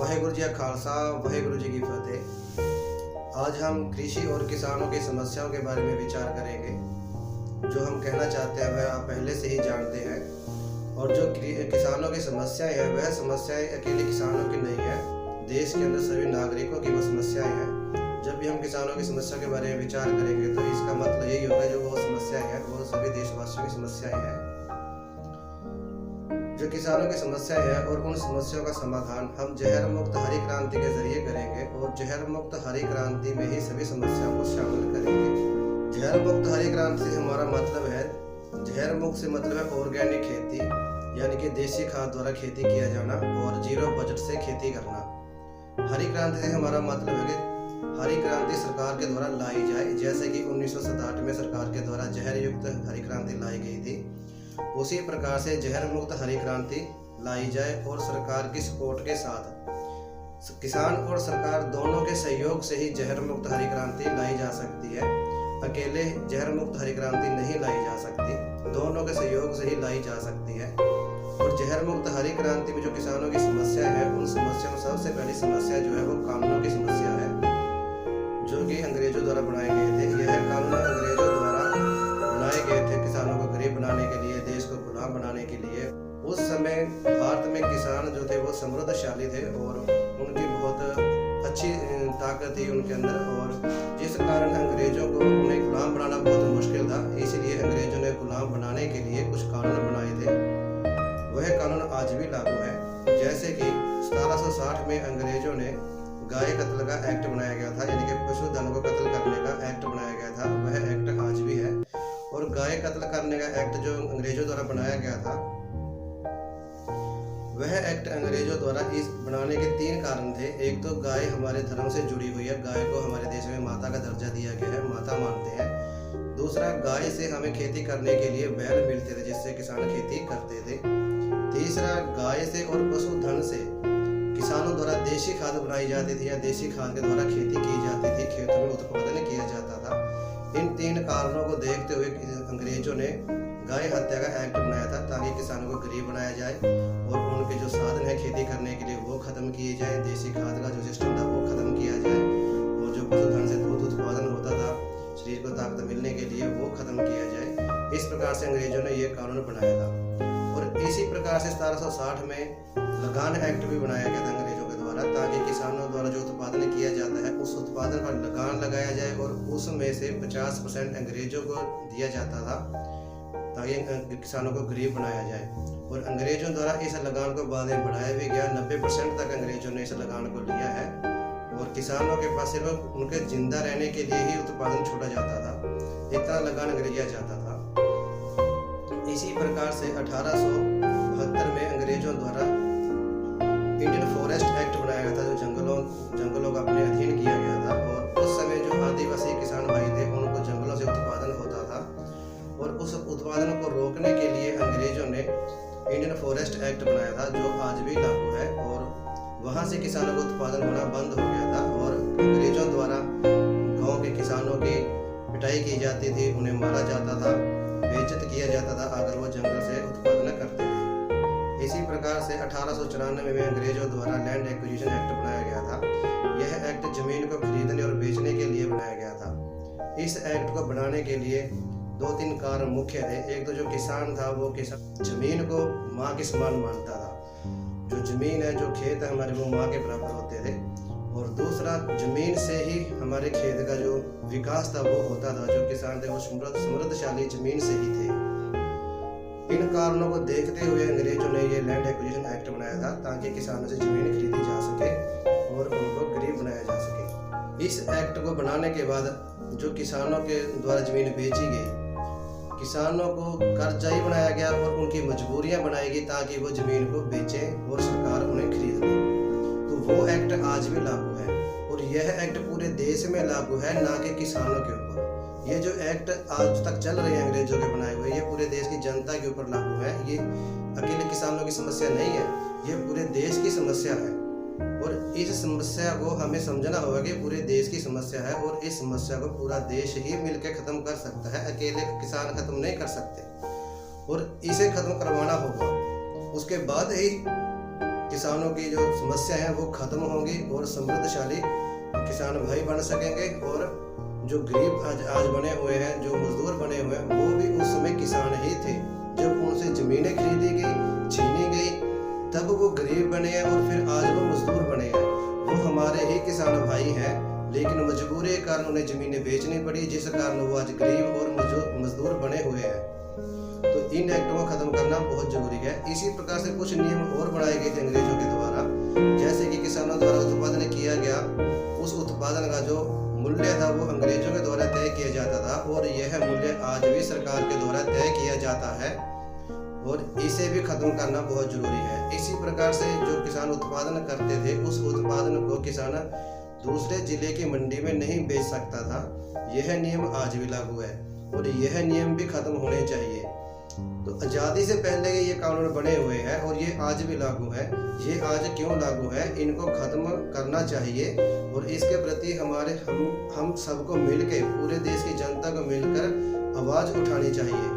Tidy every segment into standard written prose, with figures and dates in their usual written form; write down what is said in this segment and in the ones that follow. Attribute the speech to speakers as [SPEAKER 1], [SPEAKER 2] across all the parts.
[SPEAKER 1] वाहेगुरु जी का खालसा, वाहेगुरु जी की फतेह। आज हम कृषि और किसानों की समस्याओं के बारे में विचार करेंगे। जो हम कहना चाहते हैं वह आप पहले से ही जानते हैं, और जो किसानों की समस्याएं हैं वह समस्याएं अकेले किसानों की नहीं है, देश के अंदर सभी नागरिकों की वो समस्याएं हैं। जब भी हम किसानों की समस्या के बारे में विचार करेंगे तो इसका मतलब यही होगा जो वो समस्याएं हैं वो सभी देशवासियों की समस्याएं हैं। जो किसानों की समस्याएं हैं और उन समस्याओं का समाधान हम जहर मुक्त हरी क्रांति के जरिए करेंगे, और जहर मुक्त हरी क्रांति में ही सभी समस्याओं को शामिल करेंगे। जहर मुक्त हरी क्रांति से हमारा मतलब है, जहर मुक्त से मतलब है ऑर्गेनिक खेती, यानी कि देसी खाद द्वारा खेती किया जाना और जीरो बजट से खेती करना। हरी क्रांति से हमारा मतलब है कि हरी क्रांति सरकार के द्वारा लाई जाए, जैसे कि 1967 में सरकार के द्वारा जहर युक्त हरी क्रांति लाई गई थी, उसी प्रकार से जहर मुक्त हरी क्रांति लाई जाए और सरकार की सपोर्ट के साथ किसान और सरकार दोनों के सहयोग से ही जहर मुक्त हरी क्रांति लाई जा सकती है। अकेले जहर मुक्त हरी क्रांति नहीं लाई जा सकती, दोनों के सहयोग से ही लाई जा सकती है। और जहर मुक्त हरी क्रांति में जो किसानों की समस्या है, उन समस्याओं में सबसे पहली समस्या जो है वो कानूनों की समस्या है, जो कि अंग्रेजों द्वारा बनाए गए थे। यह कानून अंग्रेजों द्वारा बनाए गए थे किसानों को गरीब बनाने के लिए, देश को गुलाम बनाने के लिए। उस समय भारत में किसान जो थे वो समृद्धशाली थे और उनकी बहुत अच्छी ताकत थी उनके अंदर, और जिस कारण अंग्रेजों को उन्हें गुलाम बनाना बहुत मुश्किल था। इसलिए अंग्रेजों ने गुलाम बनाने के लिए कुछ कानून बनाए थे। वह कानून आज भी लागू है। जैसे कि 1760 में अंग्रेजों ने गाय कत्ल का एक्ट बनाया गया था, यानी कि पशुधन को कत्ल करने का एक्ट बनाया गया था। वह एक्ट आज भी है। और गाय कत्ल करने का एक्ट जो अंग्रेजों द्वारा बनाया गया था, वह एक्ट अंग्रेजों द्वारा इस बनाने के 3 कारण थे। एक तो गाय हमारे धर्म से जुड़ी हुई है, गाय को हमारे देश में माता का दर्जा दिया गया है, माता मानते हैं। दूसरा, गाय से हमें खेती करने के लिए बैल मिलते थे जिससे किसान खेती करते थे। तीसरा, गाय से और पशुधन से किसानों द्वारा देसी खाद बनाई जाती थी या देसी खाद के द्वारा खेती की जाती थी, खेतों में उत्पादन किया जाता था। इन 3 कारणों को देखते हुए अंग्रेजों ने गाय हत्या का एक्ट बनाया था, ताकि किसानों को गरीब बनाया जाए और उनके जो साधन है खेती करने के लिए वो खत्म किए जाए, देसी खाद का जो सिस्टम था वो खत्म किया जाए, और जो पशुधन से दूध उत्पादन होता था शरीर को ताकत मिलने के लिए वो खत्म किया जाए। इस प्रकार से अंग्रेजों ने ये कानून बनाया था। और इसी प्रकार से 1760 में लगान एक्ट भी बनाया गया था अंग्रेजों के द्वारा, ताकि किसानों द्वारा जो उत्पादन किया जाता है उस उत्पादन पर लगान लगाया जाए, और उसमें से 50% अंग्रेजों को दिया जाता था, ताकि किसानों को गरीब बनाया जाए। और अंग्रेजों द्वारा इस लगान को बाद में बढ़ाया भी गया। 90% तक अंग्रेजों ने इस लगान को लिया है, और किसानों के पास सिर्फ उनके जिंदा रहने के लिए ही उत्पादन छोड़ा जाता था, इतना लगान लिया जाता था। इसी प्रकार से 1872 में अंग्रेजों द्वारा इंडियन फॉरेस्ट एक्ट बनाया गया था, जो जंगलों का अपने अधीन किया गया था। और उस समय जो आदिवासी किसान भाई थे उनको जंगलों से उत्पादन होता था, और उस उत्पादन को रोकने के लिए अंग्रेजों ने इंडियन फॉरेस्ट एक्ट बनाया था, जो आज भी लागू है। और वहां से किसानों को उत्पादन होना बंद हो गया था, और अंग्रेजों द्वारा गाँव के किसानों की पिटाई की जाती थी, उन्हें मारा जाता था, बेइज्जत किया जाता था अगर वो जंगल से उत्पादन करते थे। इसी प्रकार से 1894 में अंग्रेजों द्वारा लैंड एक्विजिशन एक्ट बनाया गया था। यह एक्ट जमीन को खरीदने और बेचने के लिए बनाया गया था। इस एक्ट को बनाने के लिए 2-3 कारण मुख्य थे। एक तो जो किसान था वो किसान जमीन को माँ के समान मानता था। जो जमीन है, जो खेत है हमारे, वो माँ के बराबर होते थे। और दूसरा, जमीन से ही हमारे खेत का जो विकास था वो होता था। जो किसान थे वो समृद्धशाली जमीन से ही थे। इन कारणों को देखते हुए अंग्रेजों ने ये लैंड एक्विजिशन एक्ट बनाया था, ताकि किसानों से जमीन खरीदी जा सके और उनको गरीब बनाया जा सके। इस एक्ट को बनाने के बाद जो किसानों के द्वारा जमीन बेची गई, किसानों को कर्जदारी बनाया गया और उनकी मजबूरियां बनाई गई ताकि वो जमीन को बेचें और सरकार उन्हें खरीद ले। तो वो एक्ट आज भी लागू है, और यह एक्ट पूरे देश में लागू है, ना कि किसानों के ऊपर। ये जो एक्ट आज तक चल रहे हैं अंग्रेजों के बनाए हुए, ये पूरे देश की जनता के ऊपर लागू है। ये अकेले किसानों की समस्या नहीं है, ये पूरे देश की समस्या है। और इस समस्या को हमें समझना होगा कि पूरे देश की समस्या है, और इस समस्या को पूरा देश ही मिलकर खत्म कर सकता है, अकेले किसान खत्म नहीं कर सकते। और इसे खत्म करवाना होगा, उसके बाद ही किसानों की जो समस्या है वो खत्म होंगी और समृद्धशाली किसान भाई बन सकेंगे। और जो गरीब आज बने हुए हैं, जो मजदूर बने हुए हैं, वो भी उस समय किसान ही थे। जब उनसे जमीनें खरीदी गई, छीनी गई, तब वो गरीब बने हैं और फिर आज वो मजदूर बने हैं। वो हमारे ही किसान भाई हैं, लेकिन मजबूरी के कारण उन्हें जमीनें बेचनी पड़ी, जिस कारण वो आज गरीब और मजदूर बने हुए हैं। तो इन एक्टों को खत्म करना बहुत जरूरी है। इसी प्रकार से कुछ नियम और बनाए गए थे अंग्रेजों के द्वारा, जैसे कि किसानों द्वारा उत्पादन किया गया, उस उत्पादन का जो मूल्य था वो अंग्रेजों के द्वारा तय किया जाता था, और यह मूल्य आज भी सरकार के द्वारा तय किया जाता है, और इसे भी खत्म करना बहुत जरूरी है। इसी प्रकार से जो किसान उत्पादन करते थे, उस उत्पादन को किसान दूसरे जिले की मंडी में नहीं बेच सकता था। यह नियम आज भी लागू है, और यह नियम भी खत्म होने चाहिए। तो आज़ादी से पहले ये कानून बने हुए हैं और ये आज भी लागू है। ये आज क्यों लागू है, इनको खत्म करना चाहिए, और इसके प्रति हम सबको मिलकर, पूरे देश की जनता को मिलकर आवाज उठानी चाहिए।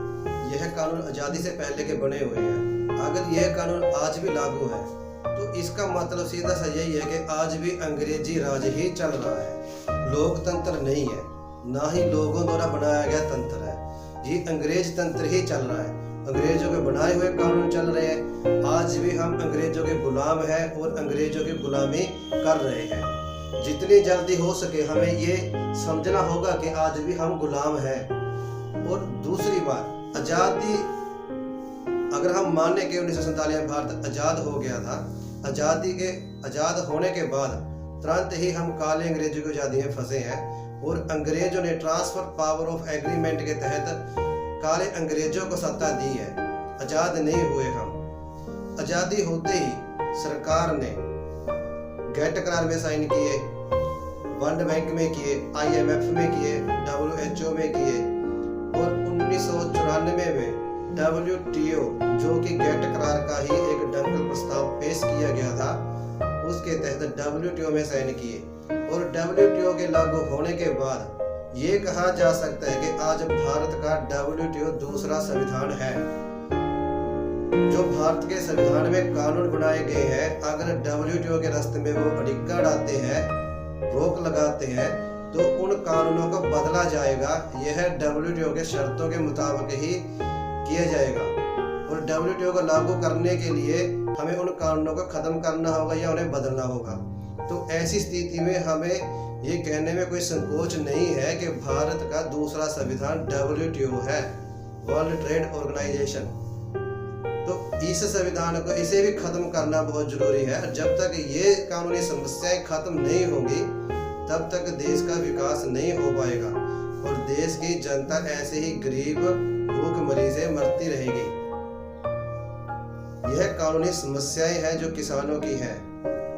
[SPEAKER 1] यह कानून आज़ादी से पहले के बने हुए हैं। अगर यह कानून आज भी लागू है तो इसका मतलब सीधा सा यही है कि आज भी अंग्रेजी राज ही चल रहा है, लोकतंत्र नहीं है, ना ही लोगों द्वारा बनाया गया तंत्र है। ये अंग्रेज तंत्र ही चल रहा है। अंग्रेजों के बनाए हुए कानून चल रहे हैं। आज भी हम अंग्रेजों के गुलाम हैं और अंग्रेजों की गुलामी कर रहे हैं। जितनी जल्दी हो सके हमें ये समझना होगा कि आज भी हम गुलाम हैं। और दूसरी बात, आज़ादी अगर हम माने कि 1947 में भारत आज़ाद हो गया था, आज़ाद होने के बाद तुरंत ही हम काले अंग्रेजों की आज़ादी में फंसे हैं, और अंग्रेजों ने ट्रांसफर पावर ऑफ एग्रीमेंट के तहत काले अंग्रेजों को सत्ता दी है। आज़ाद नहीं हुए हम। आज़ादी होते ही सरकार ने गेट करार में साइन किए, वर्ल्ड बैंक में किए, IMF में किए, WHO में किए, और 1994 में WTO जो कि गेट करार का ही एक दंगल प्रस्ताव पेश किया गया था, उसके तहत WTO में साइन किए। और WTO के लागू होने के बाद ये कहा जा सकता है कि आज भारत का WTO दूसरा संविधान है। जो भारत के संविधान में कानून बनाए गए हैं, अगर WTO के रास्ते में वो अड़िक्का डालते हैं, रोक लगाते हैं, तो उन कानूनों को बदला जाएगा। यह WTO के शर्तों के मुताबिक ही किया जाएगा, और WTO को लागू करने के लिए हमें उन कानूनों को खत्म करना होगा या उन्हें बदलना होगा। तो ऐसी स्थिति में हमें ये कहने में कोई संकोच नहीं है कि भारत का दूसरा संविधान WTO है, वर्ल्ड ट्रेड ऑर्गेनाइजेशन। तो इस संविधान को, इसे भी खत्म करना बहुत जरूरी है। जब तक ये कानूनी समस्याएं खत्म नहीं होंगी, तब तक देश का विकास नहीं हो पाएगा, और देश की जनता ऐसे ही गरीब भूखमरी से मरती रहेगी। यह कानूनी समस्याएं हैं जो किसानों की हैं,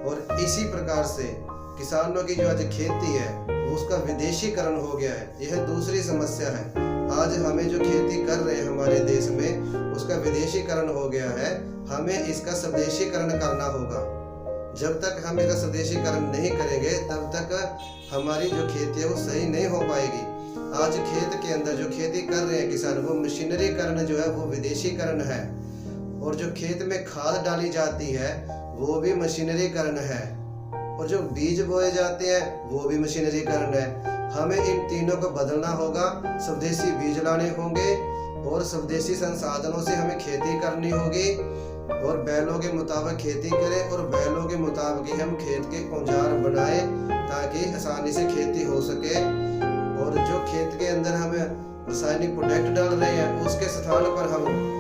[SPEAKER 1] और इसी प्रकार से किसानों की जो आज खेती है उसका विदेशीकरण हो गया है। यह दूसरी समस्या है। आज हमें जो खेती कर रहे हैं हमारे देश में, उसका विदेशीकरण हो गया है। हमें इसका स्वदेशीकरण करना होगा। जब तक हम इसका स्वदेशीकरण नहीं करेंगे, तब तक हमारी जो खेती है वो सही नहीं हो पाएगी। आज खेत के अंदर जो खेती कर रहे हैं किसान, वो मशीनरीकरण जो है वो विदेशीकरण है, और जो खेत में खाद डाली जाती है वो भी मशीनरीकरण है, और जो बीज बोए जाते हैं वो भी मशीनरीकरण है। हमें इन तीनों को बदलना होगा। स्वदेशी बीज लाने होंगे, और स्वदेशी संसाधनों से हमें खेती करनी होगी, और बैलों के मुताबिक खेती करें, और बैलों के मुताबिक हम खेत के औजार बनाए ताकि आसानी से खेती हो सके। और जो खेत के अंदर हमें रासायनिक प्रोडक्ट डाल रहे हैं, उसके स्थान पर हम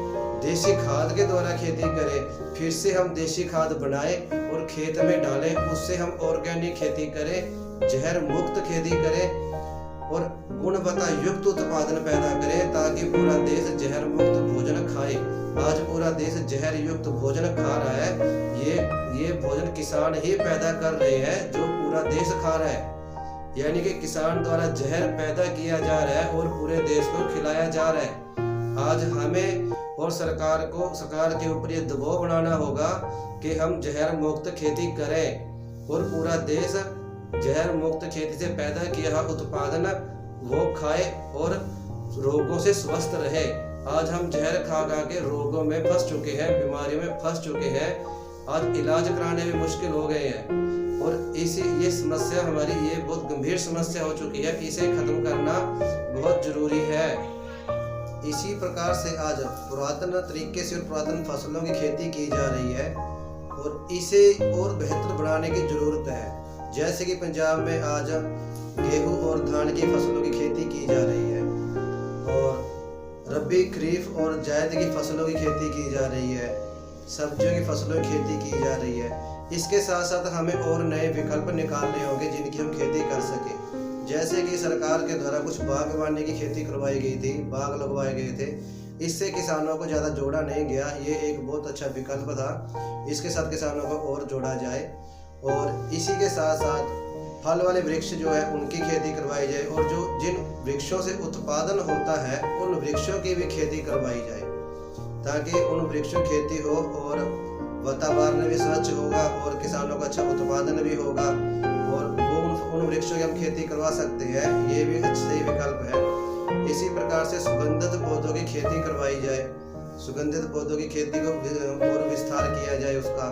[SPEAKER 1] देसी खाद के द्वारा खेती करें। फिर से हम देसी खाद बनाएं और खेत में डालें, उससे हम ऑर्गेनिक खेती करें, जहर मुक्त खेती करें, और गुणवत्ता युक्त उत्पादन पैदा करें, ताकि पूरा देश जहर मुक्त भोजन खाए। आज पूरा देश जहर युक्त भोजन खा रहा है। ये भोजन किसान ही पैदा कर रहे हैं, जो पूरा देश खा रहा है। यानी कि किसान द्वारा जहर पैदा किया जा रहा है और पूरे देश को खिलाया जा रहा है। आज हमें और सरकार के ऊपर ये दबाव बनाना होगा कि हम जहर मुक्त खेती करें, और पूरा देश जहर मुक्त खेती से पैदा किया उत्पादन वो खाए और रोगों से स्वस्थ रहे। आज हम जहर खा के रोगों में फंस चुके हैं, बीमारियों में फंस चुके हैं। आज इलाज कराने भी मुश्किल हो गए हैं। और ये समस्या हमारी ये बहुत गंभीर समस्या हो चुकी है, इसे खत्म करना बहुत जरूरी है। इसी प्रकार से आज पुरातन तरीके से और पुरातन फसलों की खेती की जा रही है और इसे और बेहतर बनाने की जरूरत है। जैसे कि पंजाब में आज गेहूं और धान की फसलों की खेती की जा रही है और रबी, खरीफ और जायद की फसलों की खेती की जा रही है, सब्जियों की फसलों की खेती की जा रही है। इसके साथ साथ हमें और नए विकल्प निकालने होंगे जिनकी हम खेती कर सकें। जैसे कि सरकार के द्वारा कुछ बागवानी की खेती करवाई गई थी, बाग लगवाए गए थे, इससे किसानों को ज़्यादा जोड़ा नहीं गया। ये एक बहुत अच्छा विकल्प था, इसके साथ किसानों को और जोड़ा जाए। और इसी के साथ साथ फल वाले वृक्ष जो है उनकी खेती करवाई जाए और जो जिन वृक्षों से उत्पादन होता है उन वृक्षों की भी खेती करवाई जाए, ताकि उन वृक्षों की खेती हो और वातावरण भी स्वच्छ होगा और किसानों का अच्छा उत्पादन भी होगा और वो उन वृक्षों की हम खेती करवा सकते हैं। ये भी अच्छा ही विकल्प है। इसी प्रकार से सुगंधित पौधों की खेती करवाई जाए, सुगंधित पौधों की खेती को और विस्तार किया जाए उसका।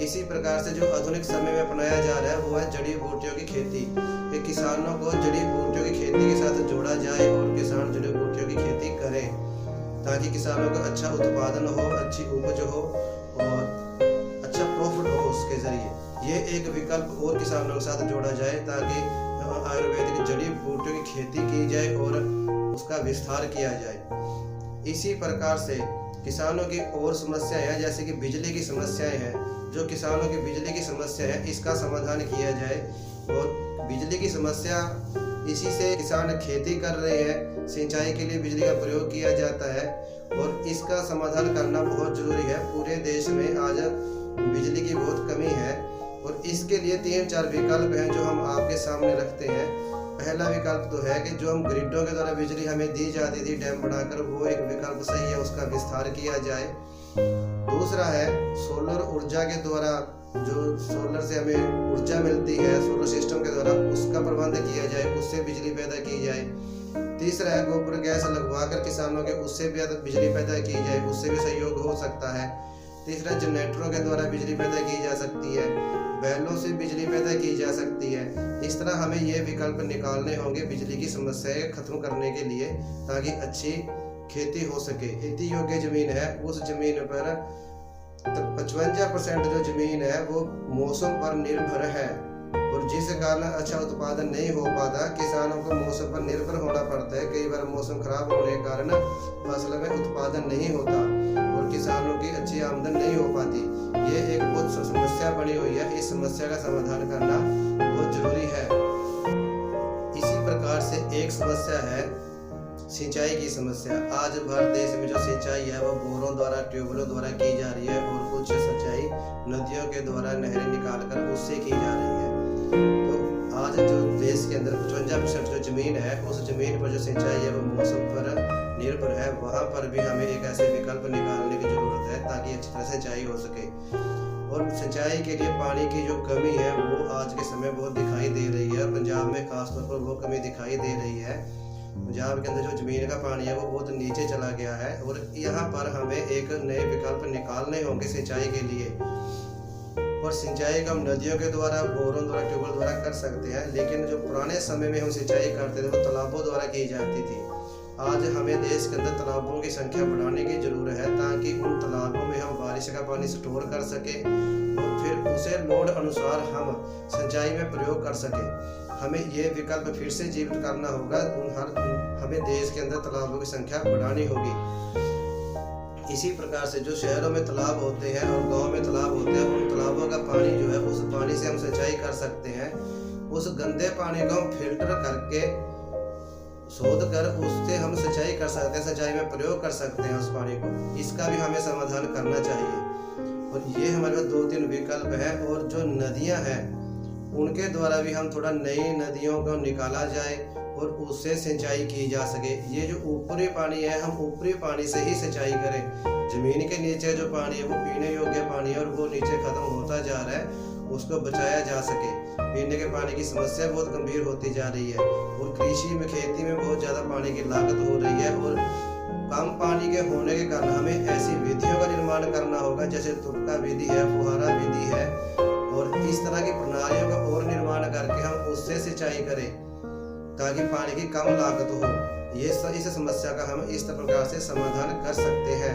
[SPEAKER 1] इसी प्रकार से जो आधुनिक समय में अपनाया जा रहा है वो है जड़ी बूटियों की खेती, कि किसानों को जड़ी बूटियों की खेती के साथ जोड़ा जाए और किसान जड़ी बूटियों की खेती करें, ताकि किसानों का अच्छा उत्पादन हो, अच्छी उपज हो और अच्छा प्रॉफिट हो उसके जरिए। ये एक विकल्प और किसानों के साथ जोड़ा जाए ताकि आयुर्वेदिक जड़ी बूटियों की खेती की जाए और उसका विस्तार किया जाए। इसी प्रकार से किसानों की और समस्याएं हैं, जैसे कि बिजली की समस्याएं हैं। जो किसानों की बिजली की समस्या है इसका समाधान किया जाए। और बिजली की समस्या इसी से किसान खेती कर रहे हैं, सिंचाई के लिए बिजली का प्रयोग किया जाता है और इसका समाधान करना बहुत जरूरी है। पूरे देश में आज बिजली की बहुत कमी है और इसके लिए 3-4 विकल्प हैं जो हम आपके सामने रखते हैं। पहला विकल्प तो है कि जो हम ग्रिडों के द्वारा बिजली हमें दी जाती थी डैम बनाकर, वो एक विकल्प सही है, उसका विस्तार किया जाए। दूसरा है सोलर ऊर्जा के द्वारा, जो सोलर से हमें ऊर्जा मिलती है सोलर सिस्टम के द्वारा, उसका प्रबंध किया जाए, उससे बिजली पैदा की जाए। तीसरा है गोबर गैस लगवाकर किसानों के उससे भी बिजली पैदा की जाए, उससे भी सहयोग हो सकता है। तीसरा जनरेटरों के द्वारा बिजली पैदा की जा सकती है, बैलों से बिजली पैदा की जा सकती है। इस तरह हमें ये विकल्प निकालने होंगे बिजली की समस्याएं खत्म करने के लिए, ताकि अच्छी खेती हो सके। खेती योग्य जमीन है, उस जमीन पर 55% जो जमीन है वो मौसम पर निर्भर है और जिस कारण अच्छा उत्पादन नहीं हो पाता, किसानों को मौसम पर निर्भर होना पड़ता है। कई बार मौसम खराब होने के कारण फसल में उत्पादन नहीं होता और किसानों की अच्छी आमदन नहीं हो पाती। ये एक बहुत समस्या बनी हुई है, इस समस्या का समाधान करना बहुत जरूरी है। इसी प्रकार से एक समस्या है सिंचाई की समस्या। आज भारत देश में जो सिंचाई है वो बोरों द्वारा, ट्यूबवेलों द्वारा की जा रही है और कुछ सिंचाई नदियों के द्वारा नहरें निकालकर उससे की जा रही है। तो आज जो देश के अंदर 55% जो जमीन है, उस जमीन पर जो सिंचाई है वो मौसम पर निर्भर है। वहाँ पर भी हमें एक ऐसे विकल्प निकालने की जरूरत है ताकि अच्छी तरह सिंचाई हो सके। और सिंचाई के लिए पानी की जो कमी है वो आज के समय बहुत दिखाई दे रही है। पंजाब में खासतौर पर वो कमी दिखाई दे रही है। पंजाब के अंदर जो जमीन का पानी है वो बहुत नीचे चला गया है और यहाँ पर हमें एक नए विकल्प निकालने होंगे सिंचाई के लिए। और सिंचाई हम नदियों के द्वारा, बोरों द्वारा, ट्यूबवेल द्वारा कर सकते हैं, लेकिन जो पुराने समय में हम सिंचाई करते थे वो तालाबों द्वारा की जाती थी। आज हमें देश के अंदर तालाबों की संख्या बढ़ाने की जरूरत है ताकि उन तालाबों में हम बारिश का पानी स्टोर कर सके और फिर उसे लोड अनुसार हम सिंचाई में प्रयोग कर सके। हमें ये विकल्प फिर से जीवित करना होगा। हमें देश के अंदर तालाबों की संख्या बढ़ानी होगी। इसी प्रकार से जो शहरों में तालाब होते हैं और गांव में तालाब होते हैं, उन तालाबों का पानी जो है उस पानी से हम सिंचाई कर सकते हैं। उस गंदे पानी को हम फिल्टर करके शोध कर उससे हम सिंचाई कर सकते हैं, सिंचाई में प्रयोग कर सकते हैं उस पानी को। इसका भी हमें समाधान करना चाहिए। और ये हमारे पास 2-3 विकल्प है। और जो नदियां हैं उनके द्वारा भी हम थोड़ा नई नदियों को निकाला जाए और उससे सिंचाई की जा सके। ये जो ऊपरी पानी है हम ऊपरी पानी से ही सिंचाई करें। जमीन के नीचे जो पानी है वो पीने योग्य पानी है और वो नीचे खत्म होता जा रहा है, उसको बचाया जा सके। पीने के पानी की समस्या बहुत गंभीर होती जा रही है और कृषि में, खेती में बहुत ज़्यादा पानी की लागत हो रही है और कम पानी के होने के कारण हमें ऐसी विधियों का निर्माण करना होगा होगा, जैसे तुपका विधि है, फुहारा विधि है, और इस तरह की प्रणालियों का और निर्माण करके हम उससे सिंचाई करें ताकि पानी की कम लागत हो। इस समस्या का हम इस प्रकार से समाधान कर सकते हैं।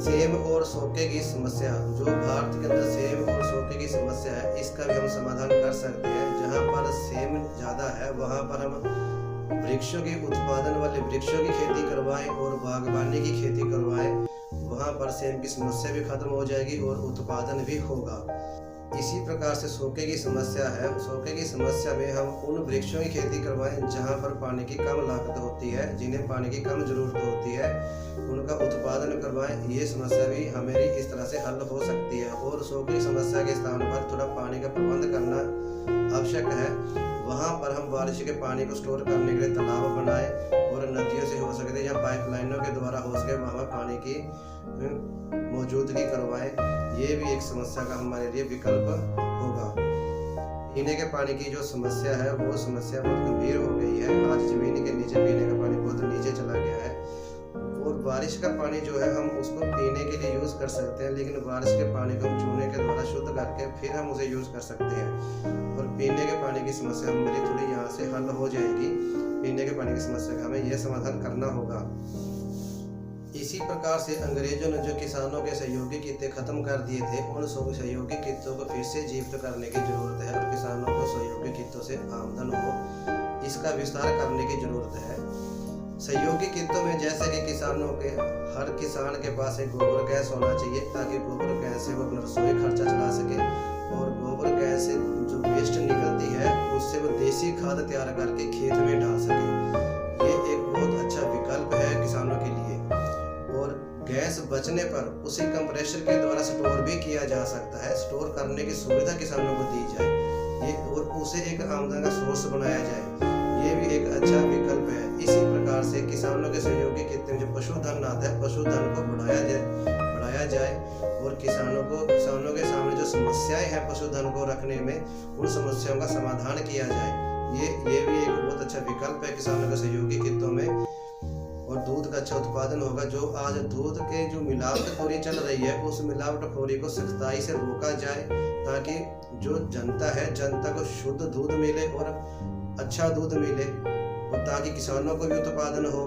[SPEAKER 1] सेम और सोके की समस्या, जो भारत के अंदर सेम और सोके की समस्या है, इसका भी हम समाधान कर सकते हैं। जहाँ पर सेम ज़्यादा है वहाँ पर हम वृक्षों के उत्पादन वाले वृक्षों की खेती करवाएं और बागवानी की खेती करवाएं, वहाँ पर सेम की समस्या भी खत्म हो जाएगी और उत्पादन भी होगा। इसी प्रकार से सोके की समस्या है। सोके की समस्या में हम उन वृक्षों की खेती करवाएं जहाँ पर पानी की कम लागत होती है, जिन्हें पानी की कम जरूरत होती है, उनका उत्पादन करवाएं। ये समस्या भी हमारी इस तरह से हल हो सकती है। और सोके की समस्या के स्थान पर थोड़ा पानी का प्रबंध करना आवश्यक है। वहाँ पर हम बारिश के पानी को स्टोर करने के लिए तालाब बनाएं और नदियों से हो सके या पाइपलाइनों के द्वारा हो सके वहाँ पानी की मौजूदगी करवाएं। ये भी एक समस्या का हमारे लिए विकल्प होगा। पीने के पानी की जो समस्या है वो समस्या बहुत गंभीर हो गई है। आज जमीन के नीचे पीने का पानी बहुत नीचे चला गया है और बारिश का पानी जो है हम उसको पीने के लिए यूज़ कर सकते हैं, लेकिन बारिश के पानी को हम चूने के द्वारा शुद्ध करके फिर हम उसे यूज़ कर सकते हैं और पीने के पानी की समस्या हमारी थोड़ी यहाँ से हल हो जाएगी। पीने के पानी की समस्या का हमें यह समाधान करना होगा। इसी प्रकार से अंग्रेजों ने जो किसानों के सहयोगी कित्ते खत्म कर दिए थे, उन सहयोगी कित्तों को फिर से जीवित करने की जरूरत है और किसानों को सहयोगी कित्तों से आमदन हो, इसका विस्तार करने की जरूरत है। सहयोगी कित्तों में जैसे कि किसानों के हर किसान के पास एक गोबर गैस होना चाहिए ताकि गोबर गैस से वो अपना रसोई खर्चा चला सके और गोबर गैस से जो वेस्ट निकलती है उससे वो देसी खाद तैयार करके खेत में डाल सके। ये एक बहुत अच्छा विकल्प है किसानों के लिए। और गैस बचने पर उसी कंप्रेसर के द्वारा स्टोर भी किया जा सकता है। स्टोर करने की सुविधा किसानों को दी जाए ये और उसे एक आमदन का सोर्स बनाया जाए, ये भी एक अच्छा विकल्प है। इसी प्रकार से किसानों के सहयोगी कित्ते में जो पशुधन आता है, पशुधन को बढ़ाया जाए और किसानों के सामने जो समस्याएं हैं पशुधन को रखने में, उन समस्याओं का समाधान किया जाए। ये भी एक बहुत अच्छा विकल्प है किसानों के सहयोगी कित्तों में। और दूध का अच्छा उत्पादन होगा। जो आज दूध के जो मिलावटखोरी चल रही है, उस मिलावटखोरी को सख्ताई से रोका जाए ताकि जो जनता है, जनता को शुद्ध दूध मिले और अच्छा दूध मिले और ताकि किसानों को भी उत्पादन हो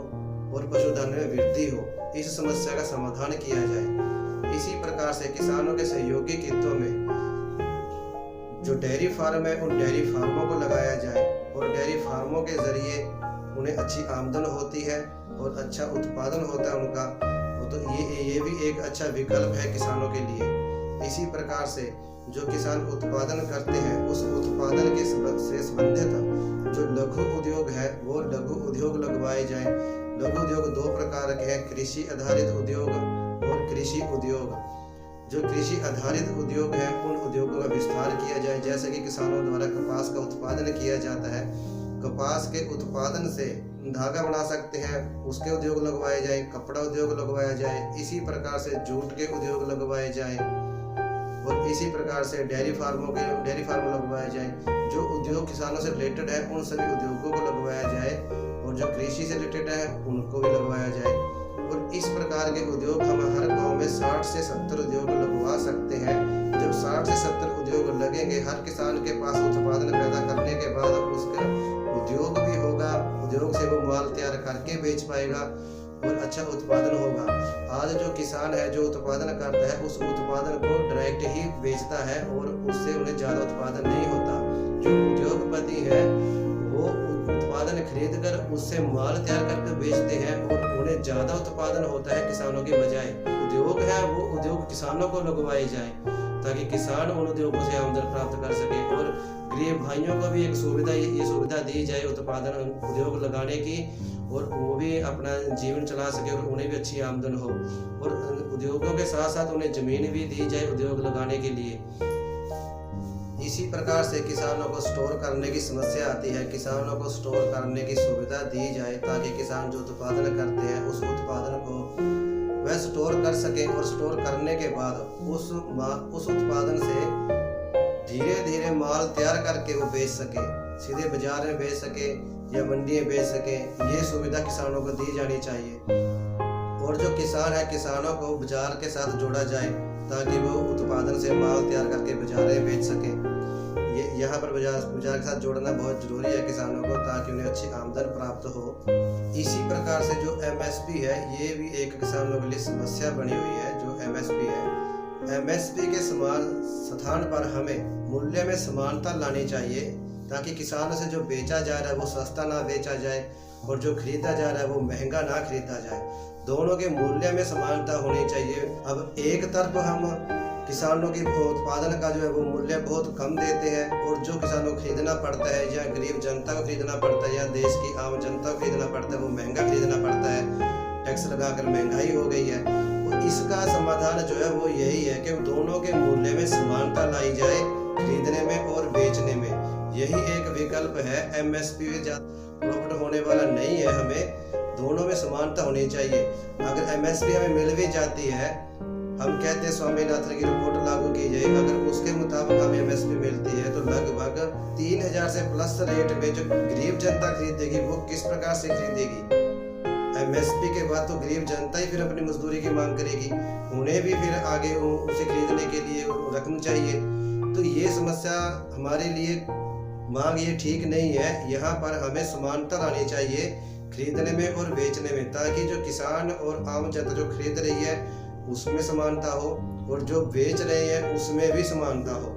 [SPEAKER 1] और पशुधन में वृद्धि हो। इस समस्या का समाधान किया जाए। इसी प्रकार से किसानों के सहयोगी कित्तों में जो डेयरी फार्म है, उन डेयरी फार्मों को लगाया जाए और डेयरी फार्मों के जरिए उन्हें अच्छी आमदन होती है और अच्छा उत्पादन होता है उनका। तो ये भी एक अच्छा विकल्प है किसानों के लिए। इसी प्रकार से जो किसान उत्पादन करते हैं, उस उत्पादन के से संबंधित जो लघु उद्योग है वो लघु उद्योग लगवाए जाएं। लघु उद्योग दो प्रकार के हैं, कृषि आधारित उद्योग और कृषि उद्योग। जो कृषि आधारित उद्योग है उन उद्योगों का विस्तार किया जाए। जैसे कि किसानों द्वारा कपास का उत्पादन किया जाता है, कपास के उत्पादन से धागा बना सकते हैं, उसके उद्योग लगवाए जाए। कपड़ा उद्योग लगवाया जाए। इसी प्रकार से जूट के उद्योग लगवाए जाए और इसी प्रकार से डेयरी फार्म लगवाए जाए। जो उद्योग किसानों से रिलेटेड है उन सभी उद्योगों को लगवाया जाए और जो कृषि से रिलेटेड है उनको भी लगवाया जाए। और इस प्रकार के उद्योग हम हर गांव में 60 से 70 उद्योग लगवा सकते हैं। जब 60 से 70 उद्योग लगेंगे, हर किसान के पास उत्पादन पैदा करने के बाद उसका उद्योग भी होगा, उद्योग से वो माल तैयार करके बेच पाएगा और अच्छा उत्पादन होगा। आज जो किसान है जो उत्पादन करता है उस उत्पादन को डायरेक्ट ही बेचता है और उससे उन्हें ज़्यादा उत्पादन नहीं होता। जो उद्योगपति है वो उत्पादन खरीद कर उससे माल तैयार करके बेचते हैं और उन्हें ज़्यादा उत्पादन होता है किसानों की बजाय। उद्योग है वो उद्योग किसानों को लगवाए जाए ताकि किसान उन उद्योगों से आमदन प्राप्त कर सके और गरीब भाइयों को भी एक सुविधा दी जाए उत्पादन उद्योग लगाने की और वो भी अपना जीवन चला सके और उन्हें भी अच्छी आमदन हो। और उद्योगों के साथ साथ उन्हें जमीन भी दी जाए उद्योग लगाने के लिए। इसी प्रकार से किसानों को स्टोर करने की समस्या आती है। किसानों को स्टोर करने की सुविधा दी जाए ताकि किसान जो उत्पादन करते हैं उस उत्पादन को वह स्टोर कर सके और स्टोर करने के बाद उस उत्पादन से धीरे धीरे माल तैयार करके वो बेच सके, सीधे बाजार में बेच सके या मंडी में बेच सकें, ये सुविधा किसानों को दी जानी चाहिए। और जो किसान है, किसानों को बाजार के साथ जोड़ा जाए ताकि वो उत्पादन से माल तैयार करके बाजार में बेच सकें। यहाँ पर बाजार के साथ जोड़ना बहुत ज़रूरी है किसानों को, ताकि उन्हें अच्छी आमदन प्राप्त हो। इसी प्रकार से जो MSP है, ये भी एक किसानों के लिए समस्या बनी हुई है। जो MSP है, MSP के समान स्थान पर हमें मूल्य में समानता लानी चाहिए, ताकि किसानों से जो बेचा जा रहा है वो सस्ता ना बेचा जाए और जो खरीदा जा रहा है वो महंगा ना खरीदा जाए। दोनों के मूल्य में समानता होनी चाहिए। अब एक तरफ हम किसानों की उत्पादन का जो है वो मूल्य बहुत कम देते हैं और जो किसानों को खरीदना पड़ता है, या गरीब जनता को खरीदना पड़ता है, या देश की आम जनता को खरीदना पड़ता है, वो महंगा खरीदना पड़ता है। टैक्स लगाकर महंगाई हो गई है। तो इसका समाधान जो है वो यही है कि दोनों के मूल्य में समानता लाई जाए, खरीदने में और बेचने में। यही एक विकल्प है। MSP में ज़्यादा प्रॉफिट होने वाला नहीं है। हमें दोनों में समानता होनी चाहिए। अगर MSP हमें मिल भी जाती है, हम कहते हैं स्वामीनाथन की रिपोर्ट लागू की जाए, अगर उसके मुताबिक हमें MSP मिलती है तो लगभग 3000 से प्लस रेट में जो गरीब जनता खरीदेगी वो किस प्रकार से खरीदेगी। MSP के बाद तो गरीब जनता ही फिर अपनी मजदूरी की मांग करेगी, उन्हें भी फिर आगे उसे खरीदने के लिए रकम चाहिए। तो ये समस्या हमारे लिए मांग ये ठीक नहीं है। यहाँ पर हमें समानता लानी चाहिए खरीदने में और बेचने में, ताकि जो किसान और आम जनता जो खरीद रही है उसमें समानता हो और जो बेच रहे हैं उसमें भी समानता हो।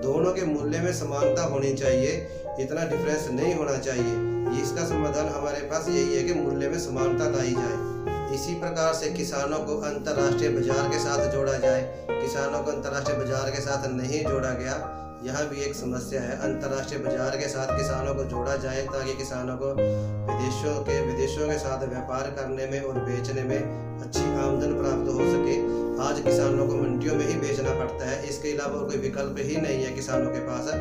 [SPEAKER 1] दोनों के मूल्य में समानता होनी चाहिए, इतना डिफरेंस नहीं होना चाहिए। इसका समाधान हमारे पास यही है कि मूल्य में समानता लाई जाए। इसी प्रकार से किसानों को अंतर्राष्ट्रीय बाजार के साथ जोड़ा जाए। किसानों को अंतर्राष्ट्रीय बाजार के साथ नहीं जोड़ा गया, यह भी एक समस्या है। अंतर्राष्ट्रीय बाजार के साथ किसानों को जोड़ा जाए ताकि किसानों को विदेशों के साथ व्यापार करने में और बेचने में अच्छी आमदन प्राप्त हो सके। आज किसानों को मंडियों में ही बेचना पड़ता है, इसके अलावा कोई विकल्प ही नहीं है किसानों के पास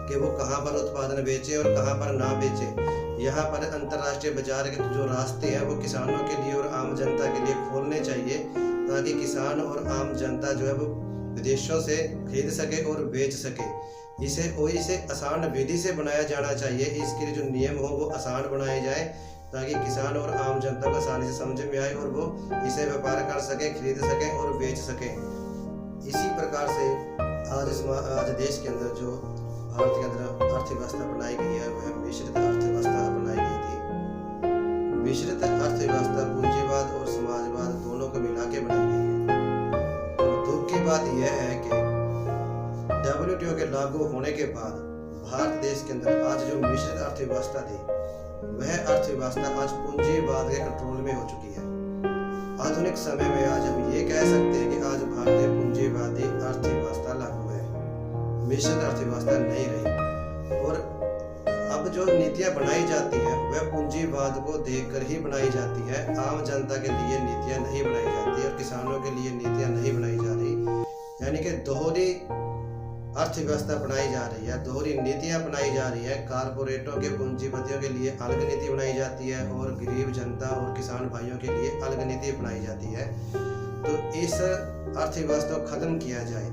[SPEAKER 1] कि वो कहाँ पर उत्पादन बेचें और कहाँ पर ना बेचें। यहाँ पर अंतर्राष्ट्रीय बाजार के जो रास्ते हैं वो किसानों के लिए और आम जनता के लिए खोलने चाहिए, ताकि किसान और आम जनता जो है वो विदेशों से खरीद सके और बेच सके। इसे आसान विधि से बनाया जाना चाहिए। इसके लिए जो नियम हो वो आसान बनाए जाए, ताकि किसान और आम जनता को आसानी से समझ में आए और वो इसे व्यापार कर सके, खरीद सके और बेच सके। इसी प्रकार से आज देश के अंदर जो भारत के अंदर अर्थव्यवस्था बनाई गई है वह मिश्रित अर्थव्यवस्था अपनाई गई थी। मिश्रित अर्थव्यवस्था पूंजीवाद और समाजवाद दोनों को मिला के बनाई गई है। और दुख की बात यह है कि WTO के लागू होने के बाद भारत देश के अंदर आज जो मिश्रित अर्थव्यवस्था थी वह अर्थव्यवस्था आज पूंजीवाद के कंट्रोल में हो चुकी है। आधुनिक समय में आज हम ये कह सकते हैं कि आज भारतीय पूंजीवादी अर्थव्यवस्था लागू है, मिश्रित अर्थव्यवस्था नहीं रही। और अब जो नीतियां बनाई जाती है वह पूंजीवाद को देखकर ही बनाई जाती है। आम जनता के लिए नीतियां नहीं बनाई जाती और किसानों के लिए नीतियां नहीं बनाई जा रही। यानी कि दोहरी अर्थव्यवस्था बनाई जा रही है, दोहरी नीतियां बनाई जा रही है। कारपोरेटों के पूंजीपतियों के लिए अलग नीति बनाई जाती है और गरीब जनता और किसान भाइयों के लिए अलग नीति बनाई जाती है। तो इस अर्थव्यवस्था को खत्म किया जाए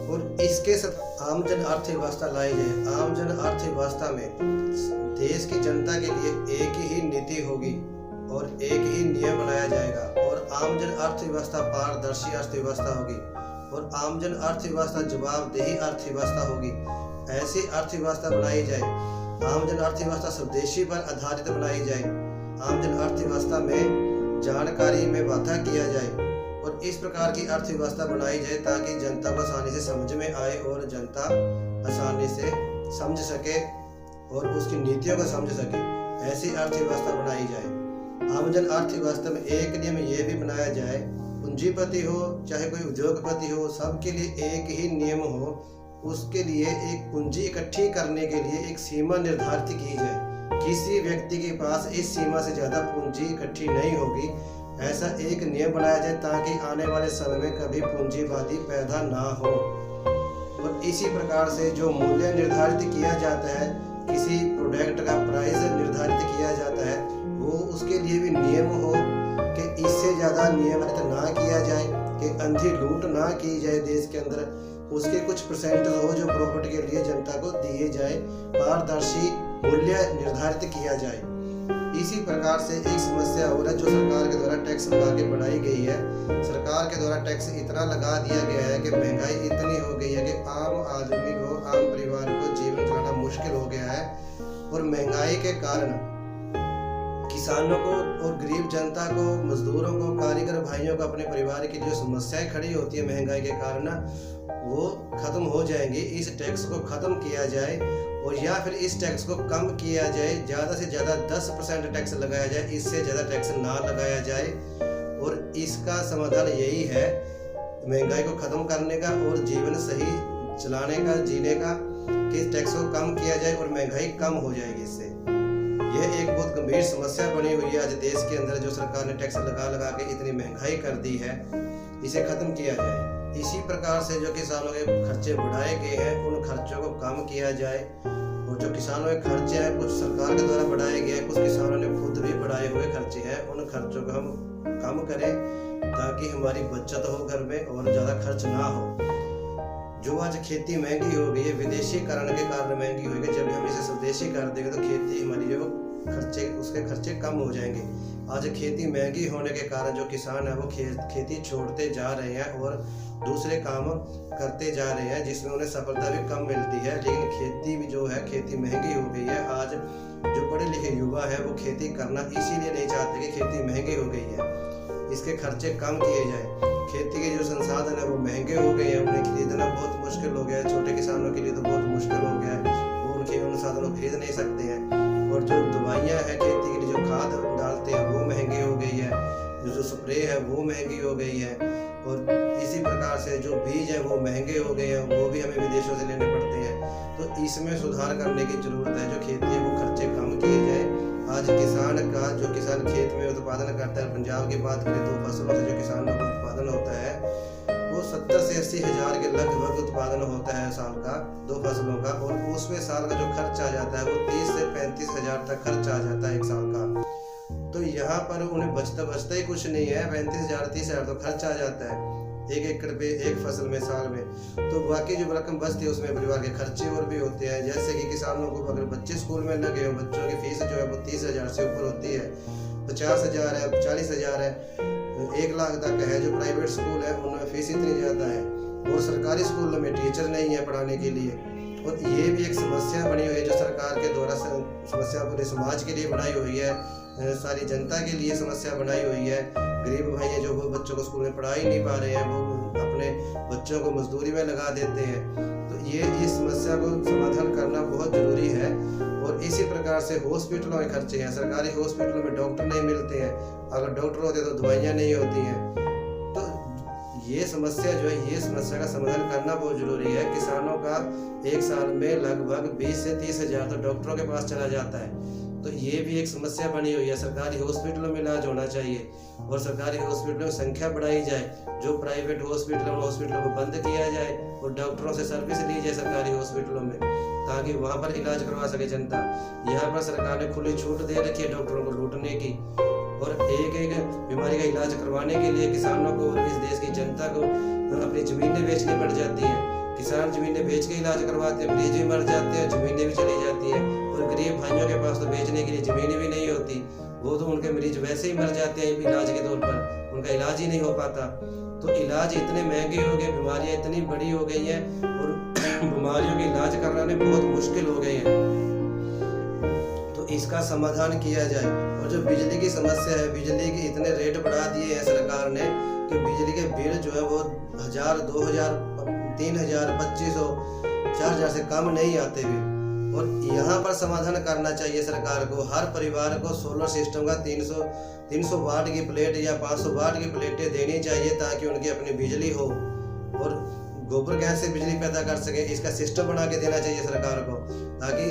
[SPEAKER 1] और इसके साथ आम जन अर्थव्यवस्था लाई जाए। आम जन अर्थव्यवस्था में देश की जनता के लिए एक ही नीति होगी और एक ही नियम बनाया जाएगा और आम जन अर्थव्यवस्था पारदर्शी अर्थव्यवस्था होगी और आमजन अर्थव्यवस्था जवाबदेही अर्थव्यवस्था होगी। ऐसी अर्थव्यवस्था बनाई जाए। आमजन अर्थव्यवस्था स्वदेशी पर आधारित बनाई जाए। आमजन अर्थव्यवस्था में जानकारी में वाधा किया जाए और इस प्रकार की अर्थव्यवस्था बनाई जाए ताकि जनता को आसानी से समझ में आए और जनता आसानी से समझ सके और उसकी नीतियों को समझ सके। ऐसी अर्थव्यवस्था बनाई जाए। आमजन अर्थव्यवस्था में एक नियम ये भी बनाया जाए, पूंजीपति हो चाहे कोई उद्योगपति हो, सबके लिए एक ही नियम हो। उसके लिए एक पूंजी इकट्ठी करने के लिए एक सीमा निर्धारित की जाए। किसी व्यक्ति के पास इस सीमा से ज़्यादा पूंजी इकट्ठी नहीं होगी, ऐसा एक नियम बनाया जाए ताकि आने वाले समय में कभी पूंजीवादी पैदा ना हो। और इसी प्रकार से जो मूल्य निर्धारित किया जाता है, किसी प्रोडक्ट का प्राइस निर्धारित किया जाता है, वो उसके लिए भी नियम हो कि इससे ज़्यादा नियमित ना किया जाए, कि अंधी लूट ना की जाए देश के अंदर। उसके कुछ परसेंट हो जो प्रॉफिट के लिए जनता को दिए जाए। पारदर्शी मूल्य निर्धारित किया जाए। इसी प्रकार से एक समस्या और है जो सरकार के द्वारा टैक्स लगा के बढ़ाई गई है। सरकार के द्वारा टैक्स इतना लगा दिया गया है कि महंगाई इतनी हो गई है कि आम आदमी को, आम परिवार को जीवन चलाना मुश्किल हो गया है। और महंगाई के कारण किसानों को और गरीब जनता को, मजदूरों को, कारीगर भाइयों को, अपने परिवार की जो समस्याएं खड़ी होती है महंगाई के कारण, वो खत्म हो जाएंगी। इस टैक्स को खत्म किया जाए और या फिर इस टैक्स को कम किया जाए, ज़्यादा से ज़्यादा 10% टैक्स लगाया जाए, इससे ज़्यादा टैक्स ना लगाया जाए। और इसका समाधान यही है महंगाई को ख़त्म करने का और जीवन सही चलाने का, जीने का, कि टैक्स को कम किया जाए और महंगाई कम हो जाएगी इससे। यह एक बहुत गंभीर समस्या बनी हुई है आज देश के अंदर, जो सरकार ने टैक्स लगा के इतनी महंगाई कर दी है, इसे खत्म किया जाए। इसी प्रकार से जो किसानों के खर्चे बढ़ाए गए हैं, उन खर्चों को कम किया जाए। और जो किसानों के खर्चे हैं, कुछ सरकार के द्वारा बढ़ाए गए हैं, कुछ किसानों ने खुद भी बढ़ाए हुए खर्चे हैं, उन खर्चों को हम कम करें ताकि हमारी बचत हो घर में और ज़्यादा खर्च ना हो। जो आज खेती महंगी हो गई है, विदेशीकरण के कारण महंगी हो गई। जब हम इसे स्वदेशी कर देंगे तो खेती हमारी जो खर्चे, उसके खर्चे कम हो जाएंगे। आज खेती महंगी होने के कारण जो किसान है वो खेती छोड़ते जा रहे हैं और दूसरे काम करते जा रहे हैं, जिसमें उन्हें सफलता भी कम मिलती है। लेकिन खेती भी जो है, खेती महंगी हो गई है। आज जो पढ़े लिखे युवा है वो खेती करना इसीलिए नहीं चाहते कि खेती महंगी हो गई है, इसके खर्चे कम किए जाए। खेती के जो संसाधन है वो महंगे हो गए हैं, उन्हें खरीदना बहुत मुश्किल हो गया है। छोटे किसानों के लिए तो बहुत मुश्किल हो गया है, वो उनके उन साधनों को खरीद नहीं सकते हैं। और जो दवाइयाँ हैं खेती के लिए, जो खाद डालते हैं वो महंगी हो गई है, जो स्प्रे है वो महंगी हो गई है। और इसी प्रकार से जो बीज है वो महंगे हो गए हैं, वो भी हमें विदेशों से लेने पड़ते हैं। तो इसमें सुधार करने की जरूरत है। जो खेती है वो खर्चे कम किए जाए। आज किसान का, जो किसान खेत में उत्पादन करता है, पंजाब की बात करें तो फसलों से जो किसानों का उत्पादन होता है वो 70 से 80 हज़ार के लगभग उत्पादन होता है साल का, 2 फसलों का। और उसमें साल का जो खर्च आ जाता है वो 30 से 35 हज़ार तक खर्च आ जाता है एक साल का। तो यहाँ पर उन्हें बचता ही कुछ नहीं है। 35 हज़ार 30 हज़ार तो खर्च आ जाता है 1 एकड़ पे, एक फसल में, साल में। तो बाकी जो रकम बचती है उसमें परिवार के खर्चे और भी होते हैं। जैसे कि किसानों को अगर बच्चे स्कूल में लगे हो, बच्चों की फीस जो है वो 30 हज़ार से ऊपर होती है, 50 हज़ार है, 40 हज़ार है, 1 लाख तक है। जो प्राइवेट स्कूल है उनमें फीस इतनी ज़्यादा है। और सरकारी स्कूलों में टीचर नहीं है पढ़ाने के लिए। और ये भी एक समस्या बनी हुई है जो सरकार के द्वारा समस्या पूरे समाज के लिए बनाई हुई है, सारी जनता के लिए समस्या बनाई हुई है। गरीब भाई हैं जो वो बच्चों को स्कूल में पढ़ा ही नहीं पा रहे हैं, वो अपने बच्चों को मजदूरी में लगा देते हैं। तो ये इस समस्या को समाधान करना बहुत ज़रूरी है। और इसी प्रकार से हॉस्पिटलों के खर्चे हैं। सरकारी हॉस्पिटलों में डॉक्टर नहीं मिलते हैं, अगर डॉक्टर होते तो दवाइयाँ नहीं होती हैं। तो ये समस्या जो है, ये समस्या का समाधान करना बहुत ज़रूरी है। किसानों का एक साल में लगभग 20 से 30 हज़ार तो डॉक्टरों के पास चला जाता है। तो ये भी एक समस्या बनी हुई है। सरकारी हॉस्पिटलों में इलाज होना चाहिए और सरकारी हॉस्पिटलों की संख्या बढ़ाई जाए। जो प्राइवेट हॉस्पिटलों को बंद किया जाए और डॉक्टरों से सर्विस ली जाए सरकारी हॉस्पिटलों में, ताकि वहाँ पर इलाज करवा सके जनता। यहाँ पर सरकार ने खुली छूट दे रखी है डॉक्टरों को लूटने की, और एक बीमारी का इलाज करवाने के लिए किसानों को और इस देश की जनता को अपनी ज़मीनें बेचनी पड़ जाती है। किसान ज़मीनें बेच के इलाज करवाते हैं, मरीज भी मर जाते हैं, ज़मीनें भी चली जाती हैं। और गरीब भाइयों के पास तो बेचने के लिए ज़मीनें भी नहीं होती, वो तो उनके मरीज वैसे ही मर जाते हैं इलाज के तौर पर, उनका इलाज ही नहीं हो पाता। तो इलाज इतने महंगे हो गए, बीमारियाँ इतनी बड़ी हो गई हैं और बीमारियों के इलाज कराने बहुत मुश्किल हो गए हैं। तो इसका समाधान किया जाए। और जो बिजली की समस्या है, बिजली के इतने रेट बढ़ा दिए हैं सरकार ने कि बिजली के बिल जो है वो 1000, 2000, 3000, 2500, 4000 से कम नहीं आते भी। और यहाँ पर समाधान करना चाहिए सरकार को। हर परिवार को सोलर सिस्टम का 300 वाट की प्लेट या 500 वाट की प्लेटें देनी चाहिए, ताकि उनकी अपनी बिजली हो और गोबर गैस से बिजली पैदा कर सके। इसका सिस्टम बना के देना चाहिए सरकार को, ताकि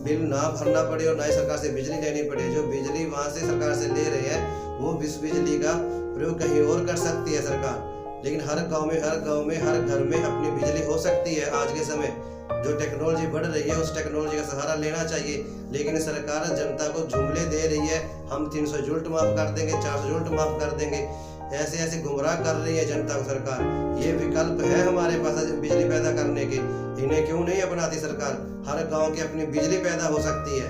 [SPEAKER 1] बिल ना भरना पड़े और ना ही सरकार से बिजली लेनी पड़े। जो बिजली वहाँ से सरकार से ले रहे हैं वो बिजली का प्रयोग कहीं और कर सकती है सरकार। लेकिन हर गांव में, हर घर में अपनी बिजली हो सकती है। आज के समय जो टेक्नोलॉजी बढ़ रही है उस टेक्नोलॉजी का सहारा लेना चाहिए। लेकिन सरकार जनता को जुमले दे रही है, हम 300 यूनिट माफ़ कर देंगे, 400 यूनिट माफ़ कर देंगे, ऐसे गुमराह कर रही है जनता को सरकार। ये विकल्प है हमारे पास बिजली पैदा करने के, इन्हें क्यों नहीं अपनाती सरकार? हर गांव की अपनी बिजली पैदा हो सकती है।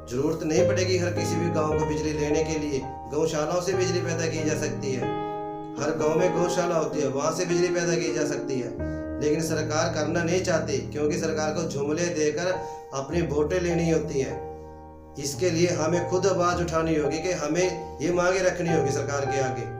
[SPEAKER 1] जरूरत नहीं पड़ेगी हर किसी भी गांव को बिजली लेने के लिए। गौशालाओं से बिजली पैदा की जा सकती है, हर गांव में गौशाला होती है, वहां से बिजली पैदा की जा सकती है। लेकिन सरकार करना नहीं चाहती, क्योंकि सरकार को जुमले देकर अपनी वोटें लेनी होती हैं। इसके लिए हमें खुद आवाज उठानी होगी कि हमें ये मांगे रखनी होगी सरकार के आगे।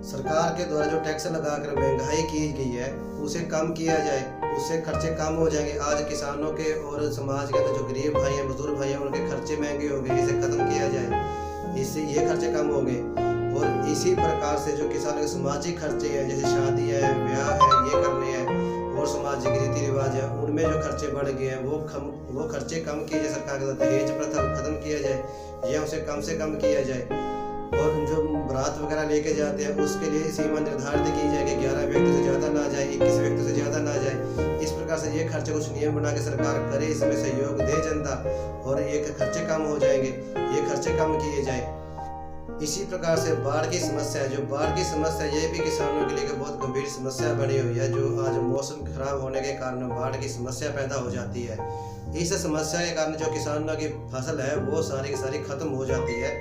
[SPEAKER 1] सरकार के द्वारा जो टैक्स लगाकर महंगाई की गई है उसे कम किया जाए, उससे खर्चे कम हो जाएंगे। आज किसानों के और समाज के अंदर जो गरीब भाई हैं, मजदूर भाई हैं, उनके खर्चे महंगे हो गए, इसे खत्म किया जाए, इससे ये खर्चे कम होंगे। और इसी प्रकार से जो किसानों के सामाजिक खर्चे हैं, जैसे शादी है, ब्याह है, ये करने हैं और सामाजिक रीति रिवाज है, उनमें जो खर्चे बढ़ गए हैं वो खर्चे कम किए जाए। सरकार के दहेज प्रथा खत्म किया जाए या उसे कम किया जाए। और जो बारात वगैरह लेके जाते हैं उसके लिए सीमा निर्धारित की जाए कि 11 व्यक्ति से ज़्यादा ना जाए, 21 व्यक्ति से ज़्यादा ना जाए। इस प्रकार से ये खर्चे कुछ नियम बना के सरकार करे, इसमें सहयोग दे जनता, और ये खर्चे कम हो जाएंगे, ये खर्चे कम किए जाए। इसी प्रकार से बाढ़ की समस्या है, जो बाढ़ की समस्या ये भी किसानों के लिए बहुत गंभीर समस्या बनी हुई है। जो आज मौसम खराब होने के कारण बाढ़ की समस्या पैदा हो जाती है। इस समस्या के कारण जो किसानों की फसल है वो सारी की सारी खत्म हो जाती है।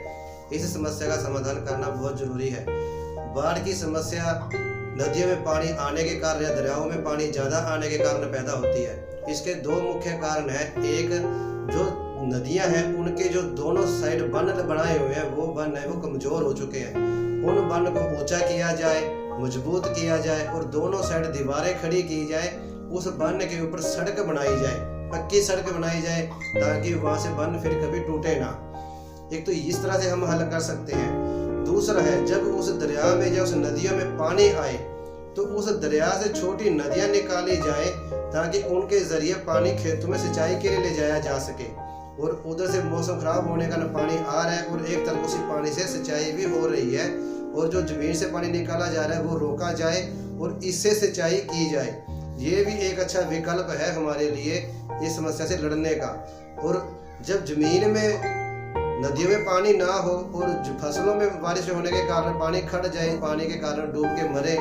[SPEAKER 1] इस समस्या का समाधान करना बहुत जरूरी है। बाढ़ की समस्या नदियों में पानी आने के कारण या दरियाओं में पानी ज्यादा आने के कारण पैदा होती है। इसके दो मुख्य कारण है। एक, जो नदियां हैं उनके जो दोनों साइड बंद बनाए हुए हैं वो बंद है वो कमजोर हो चुके हैं। उन बंद को ऊंचा किया जाए, मजबूत किया जाए और दोनों साइड दीवारें खड़ी की जाए। उस बंद के ऊपर सड़क बनाई जाए, पक्की सड़क बनाई जाए, ताकि वहां से बंद फिर कभी टूटे ना। एक तो इस तरह से हम हल कर सकते हैं। दूसरा है, जब उस दरिया में या उस नदियों में पानी आए तो उस दरिया से छोटी नदियां निकाली जाए, ताकि उनके जरिए पानी खेतों में सिंचाई के लिए ले जाया जा सके। और उधर से मौसम खराब होने का पानी आ रहा है और एक तरफ उसी पानी से सिंचाई भी हो रही है, और जो जमीन से पानी निकाला जा रहा है वो रोका जाए और इससे सिंचाई की जाए। ये भी एक अच्छा विकल्प है हमारे लिए इस समस्या से लड़ने का। और जब जमीन में नदियों में पानी ना हो और फसलों में बारिश होने के कारण पानी खड़ जाए, पानी के कारण डूब के मरे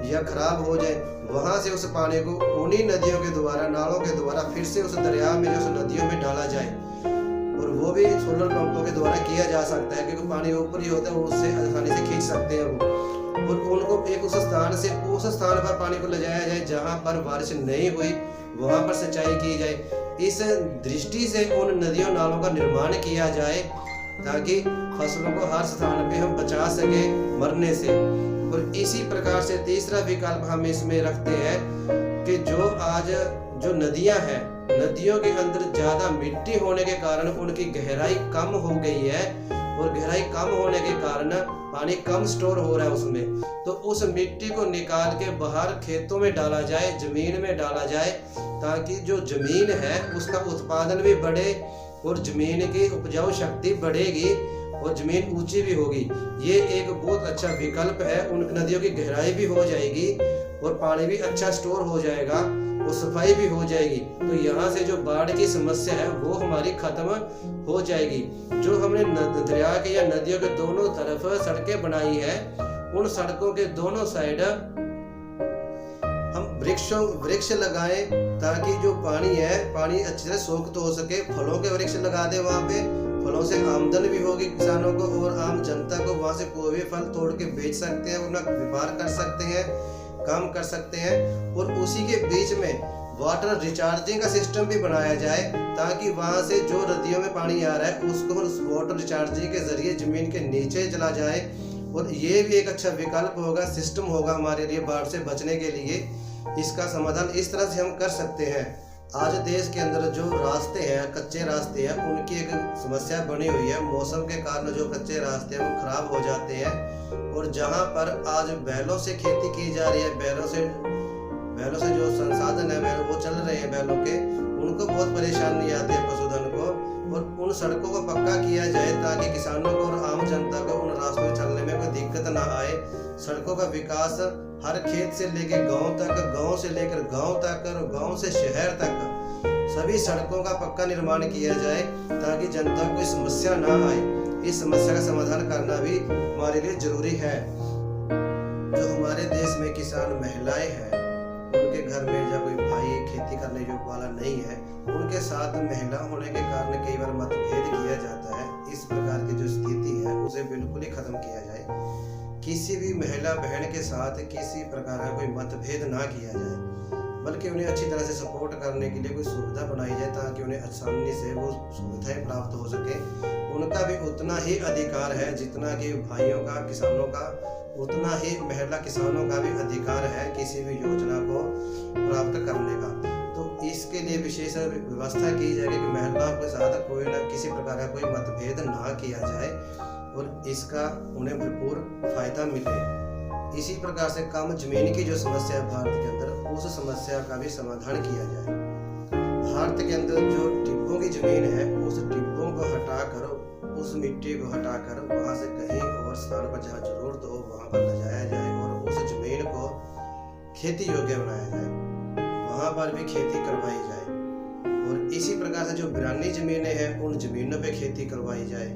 [SPEAKER 1] या खराब हो जाए, वहां से उस पानी को उन्हीं नदियों के द्वारा, नालों के द्वारा फिर से उस दरिया में जो उस नदियों में डाला जाए। और वो भी सोलर पंपों के द्वारा किया जा सकता है, क्योंकि पानी ऊपर ही होता है, उससे आसानी से खींच सकते हैं वो। और उनको एक उस स्थान से उस स्थान पर पानी को ले जाया जाए जहां पर बारिश नहीं हुई, वहां पर सिंचाई की जाए। इस दृष्टि से उन नदियों नालों का निर्माण किया जाए, ताकि फसलों को हर स्थान पे हम बचा सके मरने से। और इसी प्रकार से तीसरा विकल्प हम इसमें रखते हैं कि जो आज जो नदियां हैं, नदियों के अंदर ज्यादा मिट्टी होने के कारण उनकी गहराई कम हो गई है, और गहराई कम होने के कारण पानी कम स्टोर हो रहा है उसमें। तो उस मिट्टी को निकाल के बाहर खेतों में डाला जाए, जमीन में डाला जाए, ताकि जो जमीन है उसका उत्पादन भी बढ़े और जमीन की उपजाऊ शक्ति बढ़ेगी और जमीन ऊंची भी होगी। ये एक बहुत अच्छा विकल्प है। उन नदियों की गहराई भी हो जाएगी और पानी भी अच्छा स्टोर हो जाएगा और सफाई भी हो जाएगी। तो यहाँ से जो बाढ़ की समस्या है वो हमारी खत्म हो जाएगी। जो हमने दरिया के या नदियों के दोनों तरफ सड़कें बनाई है, उन सड़कों के दोनों साइड हम वृक्ष लगाएं, ताकि जो पानी है पानी अच्छे से सोख हो सके। फलों के वृक्ष लगा दे, वहाँ पे फलों से आमदन भी होगी किसानों को और आम जनता को। वहाँ से कोई भी फल तोड़ के बेच सकते हैं, अपना व्यापार कर सकते हैं, काम कर सकते हैं। और उसी के बीच में वाटर रिचार्जिंग का सिस्टम भी बनाया जाए, ताकि वहां से जो नदियों में पानी आ रहा है उसको वाटर रिचार्जिंग के जरिए जमीन के नीचे चला जाए। और ये भी एक अच्छा विकल्प होगा, सिस्टम होगा हमारे लिए बाढ़ से बचने के लिए। इसका समाधान इस तरह से हम कर सकते हैं। आज देश के अंदर जो रास्ते हैं, कच्चे रास्ते हैं, उनकी एक समस्या बनी हुई है। मौसम के कारण जो कच्चे रास्ते हैं वो खराब हो जाते हैं। और जहां पर आज बैलों से खेती की जा रही है, बैलों से जो संसाधन है वो चल रहे हैं बैलों के, उनको बहुत परेशानी आती है पशुधन को। और उन सड़कों को पक्का किया जाए, ताकि किसानों को और आम जनता को उन रास्तों में चलने में कोई दिक्कत ना आए। सड़कों का विकास हर खेत से लेकर गांव तक, गांव से लेकर गांव तक और गांव से शहर तक सभी सड़कों का पक्का निर्माण किया जाए, ताकि जनता को कोई समस्या ना आए। इस समस्या का समाधान करना भी हमारे लिए जरूरी है। जो हमारे देश में किसान महिलाएं हैं, उनके घर में या कोई भाई खेती करने जो वाला नहीं है, उनके साथ महिला होने के कारण कई बार मतभेद किया जाता है। इस प्रकार की जो स्थिति है उसे बिल्कुल ही खत्म किया जाए। किसी भी महिला बहन के साथ किसी प्रकार का कोई मतभेद ना किया जाए, बल्कि उन्हें अच्छी तरह से सपोर्ट करने के लिए कोई सुविधा बनाई जाए ताकि उन्हें आसानी से वो सुविधाएं प्राप्त हो सके। उनका भी उतना ही अधिकार है जितना कि भाइयों का, किसानों का, उतना ही महिला किसानों का भी अधिकार है किसी भी योजना को प्राप्त करने का। तो इसके लिए विशेष व्यवस्था की जाएगी कि महिलाओं के साथ कोई ना किसी प्रकार का कोई मतभेद ना किया जाए और इसका उन्हें भरपूर फायदा मिले। इसी प्रकार से कम जमीन की जो समस्या है भारत के अंदर, उस समस्या का भी समाधान किया जाए। भारत के अंदर जो टिब्बों की जमीन है, उस टिब्बों को हटाकर, उस मिट्टी को हटाकर वहां से कहीं और स्थान पर जहाँ जरूरत हो वहां पर ले जाया जाए और उस जमीन को खेती योग्य बनाया जाए, वहां पर भी खेती करवाई जाए। और इसी प्रकार से जो वीरानी जमीनें हैं उन जमीनों पे खेती करवाई जाए।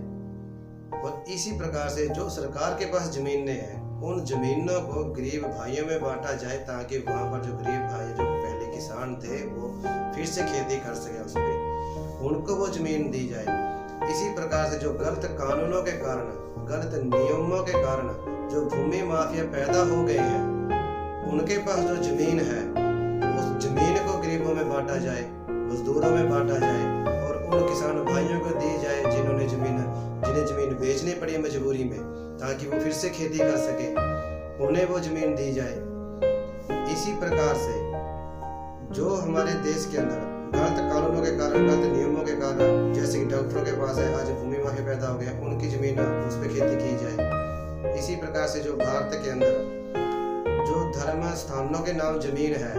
[SPEAKER 1] और इसी प्रकार से जो सरकार के पास जमीनें हैं उन जमीनों को गरीब भाइयों में बांटा जाए ताकि वहां पर जो गरीब भाई जो पहले किसान थे वो फिर से खेती कर सके, उस पर उनको वो जमीन दी जाए। इसी प्रकार से जो गलत कानूनों के कारण, गलत नियमों के कारण जो भूमि माफिया पैदा हो गए हैं, उनके पास जो जमीन है उस जमीन को गरीबों में बांटा जाए, मजदूरों में बांटा जाए और उन किसान भाइयों को दी जाए जिन्हें जमीन बेचनी पड़ी मजबूरी में, ताकि वो फिर से खेती कर सके, उन्हें वो जमीन दी जाए। इसी प्रकार से जो हमारे देश के अंदर गलत कानूनों के कारण, गलत नियमों के कारण, जैसे कि डॉक्टरों के पास है आज भूमि माफिया पैदा हो गया, उनकी जमीन उस पर खेती की जाए। इसी प्रकार से जो भारत के अंदर जो धर्म स्थानों के नाम जमीन है,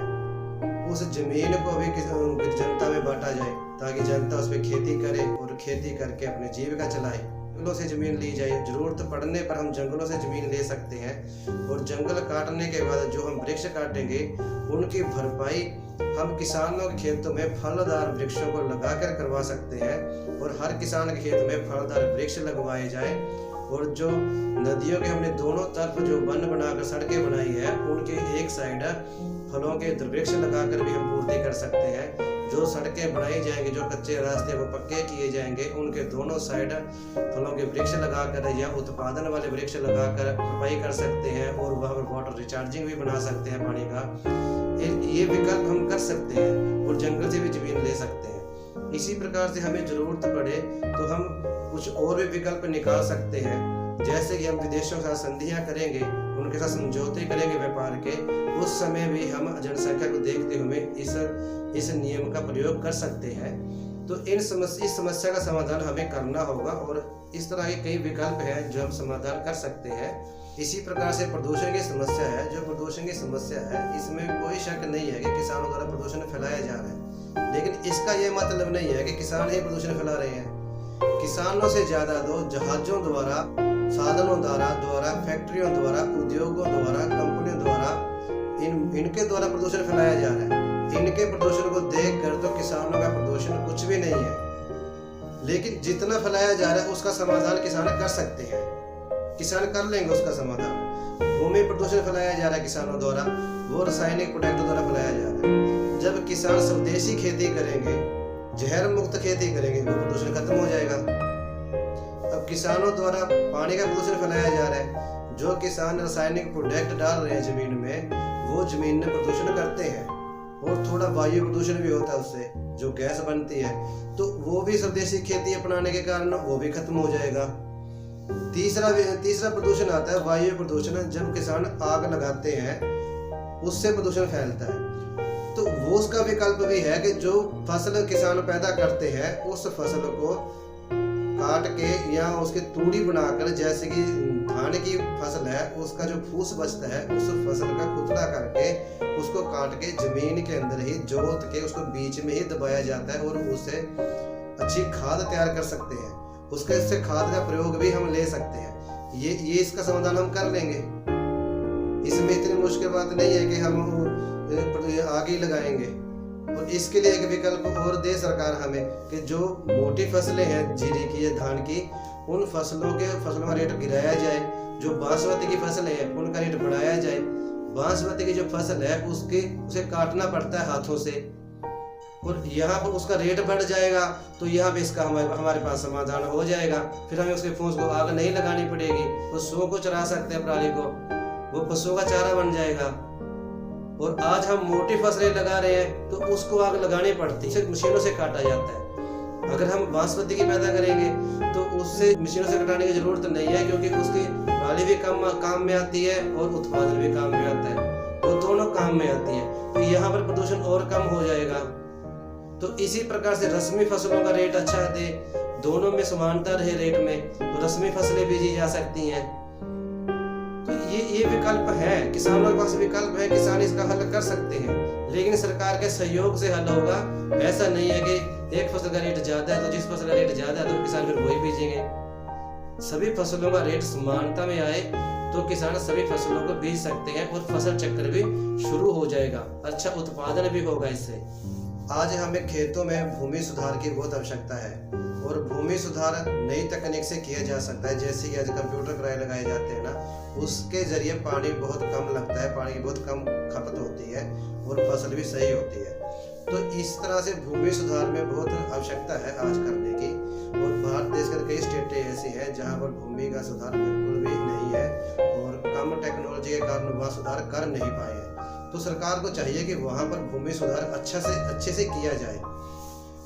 [SPEAKER 1] उस जमीन को भी जनता में बांटा जाए ताकि जनता उस पर खेती करे और खेती करके अपनी जीविका चलाए। जंगलों से जमीन ली जाए, जरूरत पड़ने पर हम जंगलों से जमीन ले सकते हैं और जंगल काटने के बाद जो हम वृक्ष काटेंगे उनकी भरपाई हम किसानों के खेतों में फलदार वृक्षों को लगाकर करवा सकते हैं और हर किसान के खेत में फलदार वृक्ष लगवाए जाए। और जो नदियों के हमने दोनों तरफ जो वन बनाकर सड़कें बनाई है, उनके एक साइड फलों के वृक्ष लगाकर भी हम पूर्ति कर सकते हैं। जो सड़कें बनाई जाएंगी, जो कच्चे रास्ते वो पक्के किए जाएंगे, उनके दोनों साइड फलों के वृक्ष लगाकर या उत्पादन वाले वृक्ष लगाकर सफाई कर सकते हैं और वहाँ पर वाटर रिचार्जिंग भी बना सकते हैं पानी का। ये विकल्प हम कर सकते हैं और जंगल से भी जमीन ले सकते हैं। इसी प्रकार से हमें जरूरत पड़े तो हम कुछ और भी विकल्प निकाल सकते हैं, जैसे कि हम विदेशों के साथ संधियां करेंगे, उनके साथ समझौते करेंगे व्यापार के, उस समय भी हम जनसंख्या को देखते हुए इस नियम का प्रयोग कर सकते हैं। तो इस समस्या का समाधान हमें करना होगा और इस तरह के कई विकल्प हैं जो हम समाधान कर सकते हैं। इसी प्रकार से प्रदूषण की समस्या है, जो प्रदूषण की समस्या है इसमें कोई शक नहीं है कि किसानों द्वारा प्रदूषण फैलाया जा रहा है, लेकिन इसका यह मतलब नहीं है कि किसान ही प्रदूषण फैला रहे हैं। किसानों से ज्यादा तो जहाजों द्वारा, साधनों द्वारा, फैक्ट्रियों द्वारा, उद्योगों द्वारा, कंपनियों द्वारा इनके द्वारा प्रदूषण फैलाया जा रहा है। इनके प्रदूषण को देखकर तो किसानों का प्रदूषण कुछ भी नहीं है, लेकिन जितना फैलाया जा रहा है उसका समाधान किसान कर सकते हैं, किसान कर लेंगे उसका समाधान। भूमि प्रदूषण फैलाया जा रहा है किसानों द्वारा, वो रासायनिक प्रोडक्ट द्वारा फैलाया जा रहा है। जब किसान स्वदेशी खेती करेंगे, जहर मुक्त खेती करेंगे, वो प्रदूषण खत्म हो जाएगा। अब किसानों द्वारा पानी का प्रदूषण फैलाया जा रहा है, जो किसान रासायनिक प्रोडक्ट डाल रहे हैं जमीन में, वो जमीन में प्रदूषण करते हैं और थोड़ा वायु प्रदूषण भी होता है उससे, जो गैस बनती है, तो वो भी स्वदेशी खेती अपनाने के कारण वो भी खत्म हो जाएगा। तीसरा प्रदूषण आता है वायु प्रदूषण। जब किसान आग लगाते हैं उससे प्रदूषण फैलता है, तो वो उसका विकल्प भी है कि जो फसल किसान पैदा करते हैं उस फसल को काट के या उसके तूड़ी बनाकर, जैसे कि धान की फसल है उसका जो फूस बचता है उस फसल का कुतला करके उसको काट के जमीन के अंदर ही जोत के उसको बीच में ही दबाया जाता है और उससे अच्छी खाद तैयार कर सकते हैं। उसके इससे खाद का प्रयोग भी हम ले सकते हैं। ये इसका समाधान हम कर लेंगे। इसमें इतनी मुश्किल बात नहीं है कि हम आगे लगाएंगे। और इसके लिए एक विकल्प और दे सरकार हमें कि जो मोटी फसलें हैं जीरी की या धान की, उन फसलों का रेट गिराया जाए। जो बासमती की फसलें हैं उनका रेट बढ़ाया जाए। बांसपत्ती की जो फसल है उसे काटना पड़ता है हाथों से, और यहाँ पर उसका रेट बढ़ जाएगा तो यहाँ पे इसका हमारे पास समाधान हो जाएगा। फिर हमें उसके फूस को आग नहीं लगानी पड़ेगी, पशुओं को चरा सकते हैं पराली को, वो पशुओं का चारा बन जाएगा। और आज हम मोटी फसलें लगा रहे हैं तो उसको आग लगानी पड़ती है, मशीनों से काटा जाता है। अगर हम बांसपत्ती की पैदा करेंगे तो उससे मशीनों से कटाने की जरूरत नहीं है, क्योंकि उसकी पराली भी काम में आती है और उत्पादन भी काम में आता है, वो दोनों काम में आती है। तो यहाँ पर प्रदूषण और कम हो जाएगा। तो इसी प्रकार से रस्मी फसलों का रेट अच्छा दे, दोनों में समानता रहे रेट में, तो रस्मी फसलें बीजी जा सकती हैं। तो ये विकल्प है, किसानों के पास विकल्प है, किसान इसका हल कर सकते हैं, लेकिन सरकार के सहयोग से हल होगा। ऐसा नहीं है कि एक फसल का रेट ज्यादा है तो जिस फसल का रेट ज्यादा है तो किसान फिर वही बीजेंगे। सभी फसलों का रेट समानता में आए तो किसान सभी फसलों को बीज सकते हैं और फसल चक्र भी शुरू हो जाएगा, अच्छा उत्पादन भी होगा इससे। आज हमें खेतों में भूमि सुधार की बहुत आवश्यकता है, और भूमि सुधार नई तकनीक से किया जा सकता है। जैसे कि आज कंप्यूटर ग्राइंडर लगाए जाते हैं ना, उसके जरिए पानी बहुत कम लगता है, पानी की बहुत कम खपत होती है और फसल भी सही होती है। तो इस तरह से भूमि सुधार में बहुत आवश्यकता है आज करने की। और भारत देश के कई स्टेटें ऐसी हैं जहाँ पर भूमि का सुधार बिल्कुल भी नहीं है और कम टेक्नोलॉजी के कारण वहाँ सुधार कर नहीं पाए हैं। तो सरकार को चाहिए कि वहाँ पर भूमि सुधार अच्छे से किया जाए।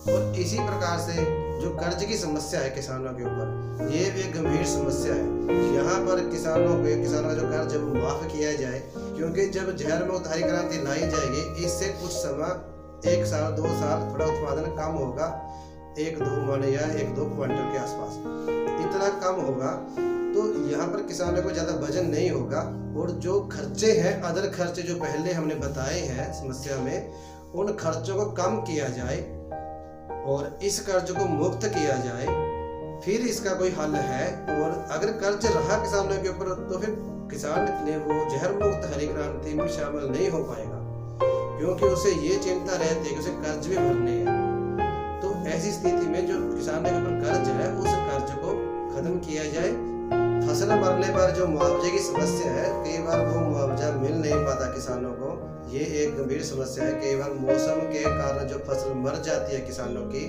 [SPEAKER 1] और इसी प्रकार से जो कर्ज की समस्या है किसानों के ऊपर, ये भी एक गंभीर समस्या है। यहाँ पर किसानों का जो कर्ज है वो माफ किया जाए, क्योंकि जब जहर में हरी क्रांति लाई जाएगी, इससे कुछ समय 1 साल 2 साल थोड़ा उत्पादन कम होगा, 1-2 मन या 1-2 क्विंटल के आसपास इतना कम होगा, तो यहाँ पर किसानों को ज़्यादा वजन नहीं होगा। और जो खर्चे हैं, अदर खर्चे जो पहले हमने बताए हैं समस्या में, उन खर्चों को कम किया जाए और इस कर्ज को मुक्त किया जाए, फिर इसका कोई हल है। और अगर कर्ज रहा किसानों के ऊपर तो फिर किसान ने वो जहर मुक्त हरी क्रांति में शामिल नहीं हो पाएगा, क्योंकि उसे ये चिंता रहती है कि उसे कर्ज भी भरने हैं। तो ऐसी स्थिति में जो किसानों के ऊपर कर्ज है, उस कर्ज को खत्म किया जाए। फसल मरने पर जो मुआवजे की समस्या है, कई बार वो मुआवजा मिल नहीं पाता किसानों को, ये एक गंभीर समस्या है। कई बार मौसम के कारण जो फसल मर जाती है किसानों की,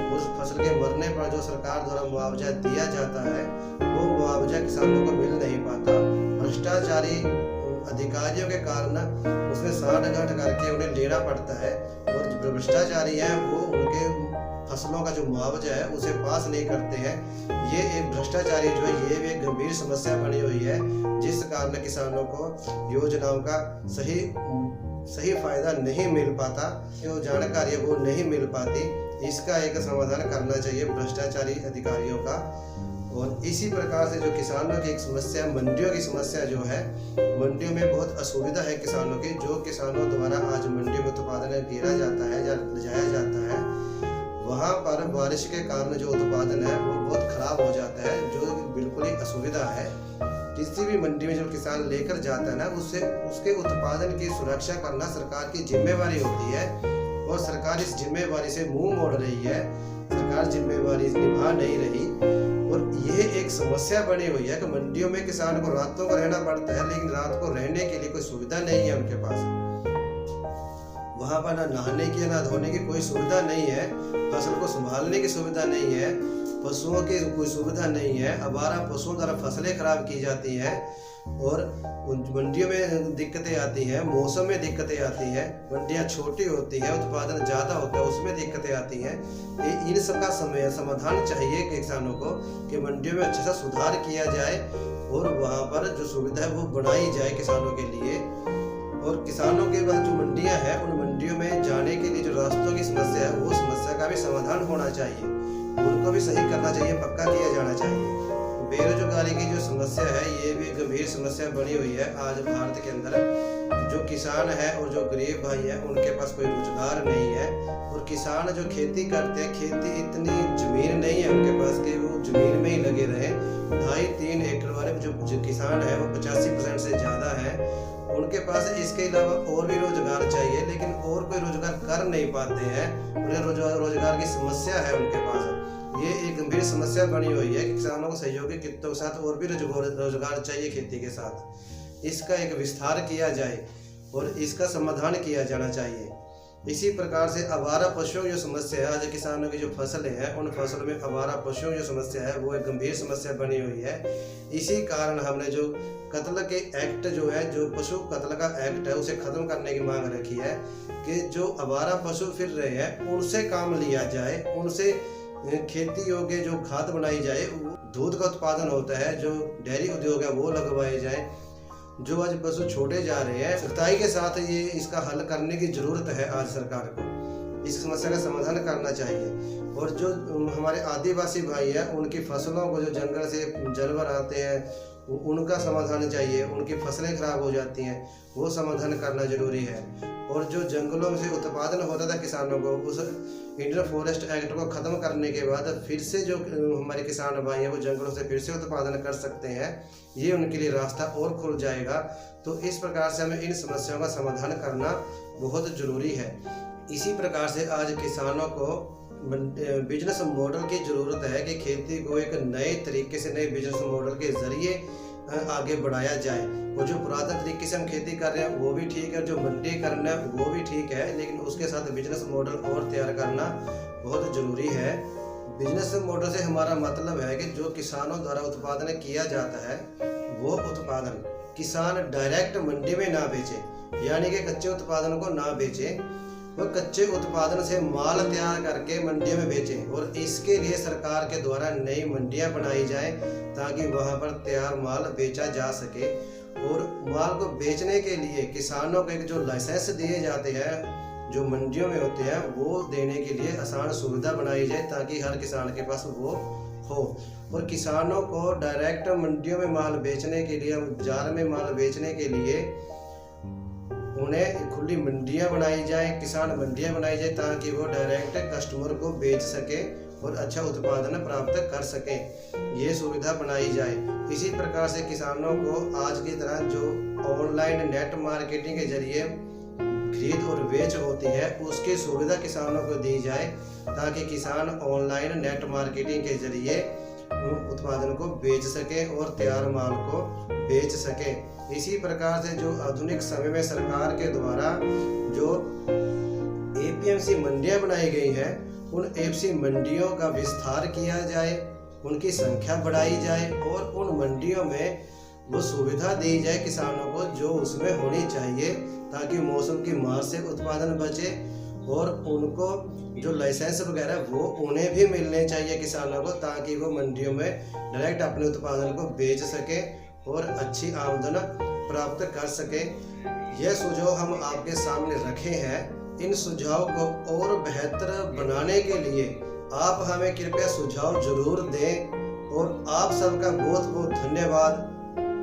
[SPEAKER 1] उस फसल के मरने पर जो सरकार द्वारा मुआवजा दिया जाता है, वो मुआवजा किसानों को मिल नहीं पाता। भ्रष्टाचारी अधिकारियों के कारण उसमें साठ-गांठ करके उन्हें लेना पड़ता है, और जो भ्रष्टाचारी हैं वो उनके फसलों का जो मुआवजा है उसे पास नहीं करते हैं। ये एक भ्रष्टाचारी जो है, ये भी एक गंभीर समस्या बनी हुई है, जिस कारण किसानों को योजनाओं का सही फायदा नहीं मिल पाता, जो जानकारी है वो नहीं मिल पाती। इसका एक समाधान करना चाहिए भ्रष्टाचारी अधिकारियों का। और इसी प्रकार से जो किसानों की एक समस्या, मंडियों की समस्या जो है, मंडियों में बहुत असुविधा है किसानों की। जो किसानों द्वारा आज मंडी में उत्पादन गिरा जाता है या ले जाया जाता है, वहाँ पर बारिश के कारण जो उत्पादन है वो बहुत खराब हो जाता है, जो बिल्कुल ही असुविधा है। किसी भी मंडी में जो किसान लेकर जाता है ना, उसके उत्पादन की सुरक्षा करना सरकार की जिम्मेवारी होती है, और सरकार इस जिम्मेवारी से मुंह मोड़ रही है, सरकार जिम्मेवारी निभा नहीं रही। और यह एक समस्या बनी हुई है कि मंडियों में किसान को रातों को रहना पड़ता है, लेकिन रात को रहने के लिए कोई सुविधा नहीं है उनके पास। वहाँ पर ना नहाने की ना धोने की कोई सुविधा नहीं है, फसल को संभालने की सुविधा नहीं है, पशुओं की कोई सुविधा नहीं है। आवारा पशुओं द्वारा फसलें खराब की जाती हैं, और मंडियों में दिक्कतें आती हैं, मौसम में दिक्कतें आती हैं, मंडियाँ छोटी होती हैं, उत्पादन ज़्यादा होता है, उसमें दिक्कतें आती हैं। इन सब का समाधान चाहिए किसानों को कि मंडियों में अच्छा सा सुधार किया जाए, और वहाँ पर जो सुविधा है वो बनाई जाए किसानों के लिए। और किसानों के पास जो मंडियां हैं, उन मंडियों में जाने के लिए जो रास्तों की समस्या है, वो समस्या का भी समाधान होना चाहिए, उनको भी सही करना चाहिए, पक्का किया जाना चाहिए। बेरोजगारी की जो समस्या है, ये भी गंभीर समस्या बनी हुई है आज भारत के अंदर। जो किसान है और जो गरीब भाई है, उनके पास कोई रोजगार नहीं है, और किसान जो खेती करते हैं, खेती इतनी जमीन नहीं है उनके पास कि वो जमीन में ही लगे रहे। 2.5-3 एकड़ वाले जो किसान है वो 85% से ज़्यादा है, उनके पास इसके अलावा और भी रोजगार चाहिए, लेकिन और कोई रोजगार कर नहीं पाते हैं, उन्हें रोजगार की समस्या है उनके पास। ये एक गंभीर समस्या बनी हुई है कि किसानों को सहयोगी कितों के साथ और भी रोजगार चाहिए खेती के साथ। इसका एक विस्तार किया जाए और इसका समाधान किया जाना चाहिए। इसी प्रकार से आवारा पशुओं की जो समस्या है, आज किसानों की जो फसलें हैं उन फसलों में आवारा पशुओं की जो समस्या है वो एक गंभीर समस्या बनी हुई है। इसी कारण हमने जो कत्ल के एक्ट जो है, जो पशु कत्ल का एक्ट है, उसे खत्म करने की मांग रखी है कि जो आवारा पशु फिर रहे हैं उनसे काम लिया जाए, उनसे खेती योग्य जो खाद बनाई जाए, दूध का उत्पादन होता है, जो डेयरी उद्योग है वो लगवाए जाए। जो आज पशु छोड़े जा रहे हैं, सख्ताई के साथ ये इसका हल करने की जरूरत है। आज सरकार को इस समस्या का समाधान करना चाहिए। और जो हमारे आदिवासी भाई हैं उनकी फसलों को, जो जंगल से जानवर आते हैं उनका समाधान चाहिए, उनकी फसलें खराब हो जाती हैं वो समाधान करना जरूरी है। और जो जंगलों से उत्पादन होता था किसानों को, उस इंडियन फॉरेस्ट एक्ट को ख़त्म करने के बाद फिर से जो हमारे किसान भाई हैं वो जंगलों से फिर से उत्पादन कर सकते हैं, ये उनके लिए रास्ता और खुल जाएगा। तो इस प्रकार से हमें इन समस्याओं का समाधान करना बहुत ज़रूरी है। इसी प्रकार से आज किसानों को बिजनेस मॉडल की ज़रूरत है कि खेती को एक नए तरीके से, नए बिजनेस मॉडल के ज़रिए आगे बढ़ाया जाए। और जो पुरातन तरीके से हम खेती कर रहे हैं वो भी ठीक है, जो मंडी करना है वो भी ठीक है, लेकिन उसके साथ बिजनेस मॉडल और तैयार करना बहुत ज़रूरी है। बिजनेस मॉडल से हमारा मतलब है कि जो किसानों द्वारा उत्पादन किया जाता है वो उत्पादन किसान डायरेक्ट मंडी में ना बेचे, यानी कि कच्चे उत्पादन को ना बेचे, वो कच्चे उत्पादन से माल तैयार करके मंडियों में बेचें। और इसके लिए सरकार के द्वारा नई मंडियां बनाई जाए ताकि वहां पर तैयार माल बेचा जा सके। और माल को बेचने के लिए किसानों को एक जो लाइसेंस दिए जाते हैं जो मंडियों में होते हैं वो देने के लिए आसान सुविधा बनाई जाए ताकि हर किसान के पास वो हो। और किसानों को डायरेक्ट मंडियों में माल बेचने के लिए, बाजार में माल बेचने के लिए उन्हें खुली मंडियां बनाई जाए, किसान मंडियां बनाई जाए ताकि वो डायरेक्ट कस्टमर को बेच सके और अच्छा उत्पादन प्राप्त कर सके, ये सुविधा बनाई जाए। इसी प्रकार से किसानों को आज की तरह जो ऑनलाइन नेट मार्केटिंग के जरिए खरीद और बेच होती है उसकी सुविधा किसानों को दी जाए ताकि किसान ऑनलाइन नेट मार्केटिंग के जरिए उत्पादन को बेच सके और तैयार माल को बेच सके। इसी प्रकार से जो आधुनिक समय में सरकार के द्वारा जो एपीएमसी मंडियां बनाई गई हैं उन एपीएमसी मंडियों का विस्तार किया जाए, उनकी संख्या बढ़ाई जाए और उन मंडियों में वो सुविधा दी जाए किसानों को जो उसमें होनी चाहिए ताकि मौसम की मार से उत्पादन बचे। और उनको जो लाइसेंस वगैरह वो उन्हें भी मिलने चाहिए किसानों को ताकि वो मंडियों में डायरेक्ट अपने उत्पादन को बेच सके और अच्छी आमदन प्राप्त कर सके। यह सुझाव हम आपके सामने रखे हैं। इन सुझाव को और बेहतर बनाने के लिए आप हमें कृपया सुझाव जरूर दें और आप सबका बहुत बहुत धन्यवाद।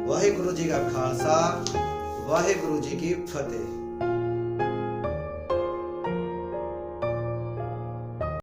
[SPEAKER 1] वाहिगुरु जी का खालसा, वाहिगुरु जी की फतेह।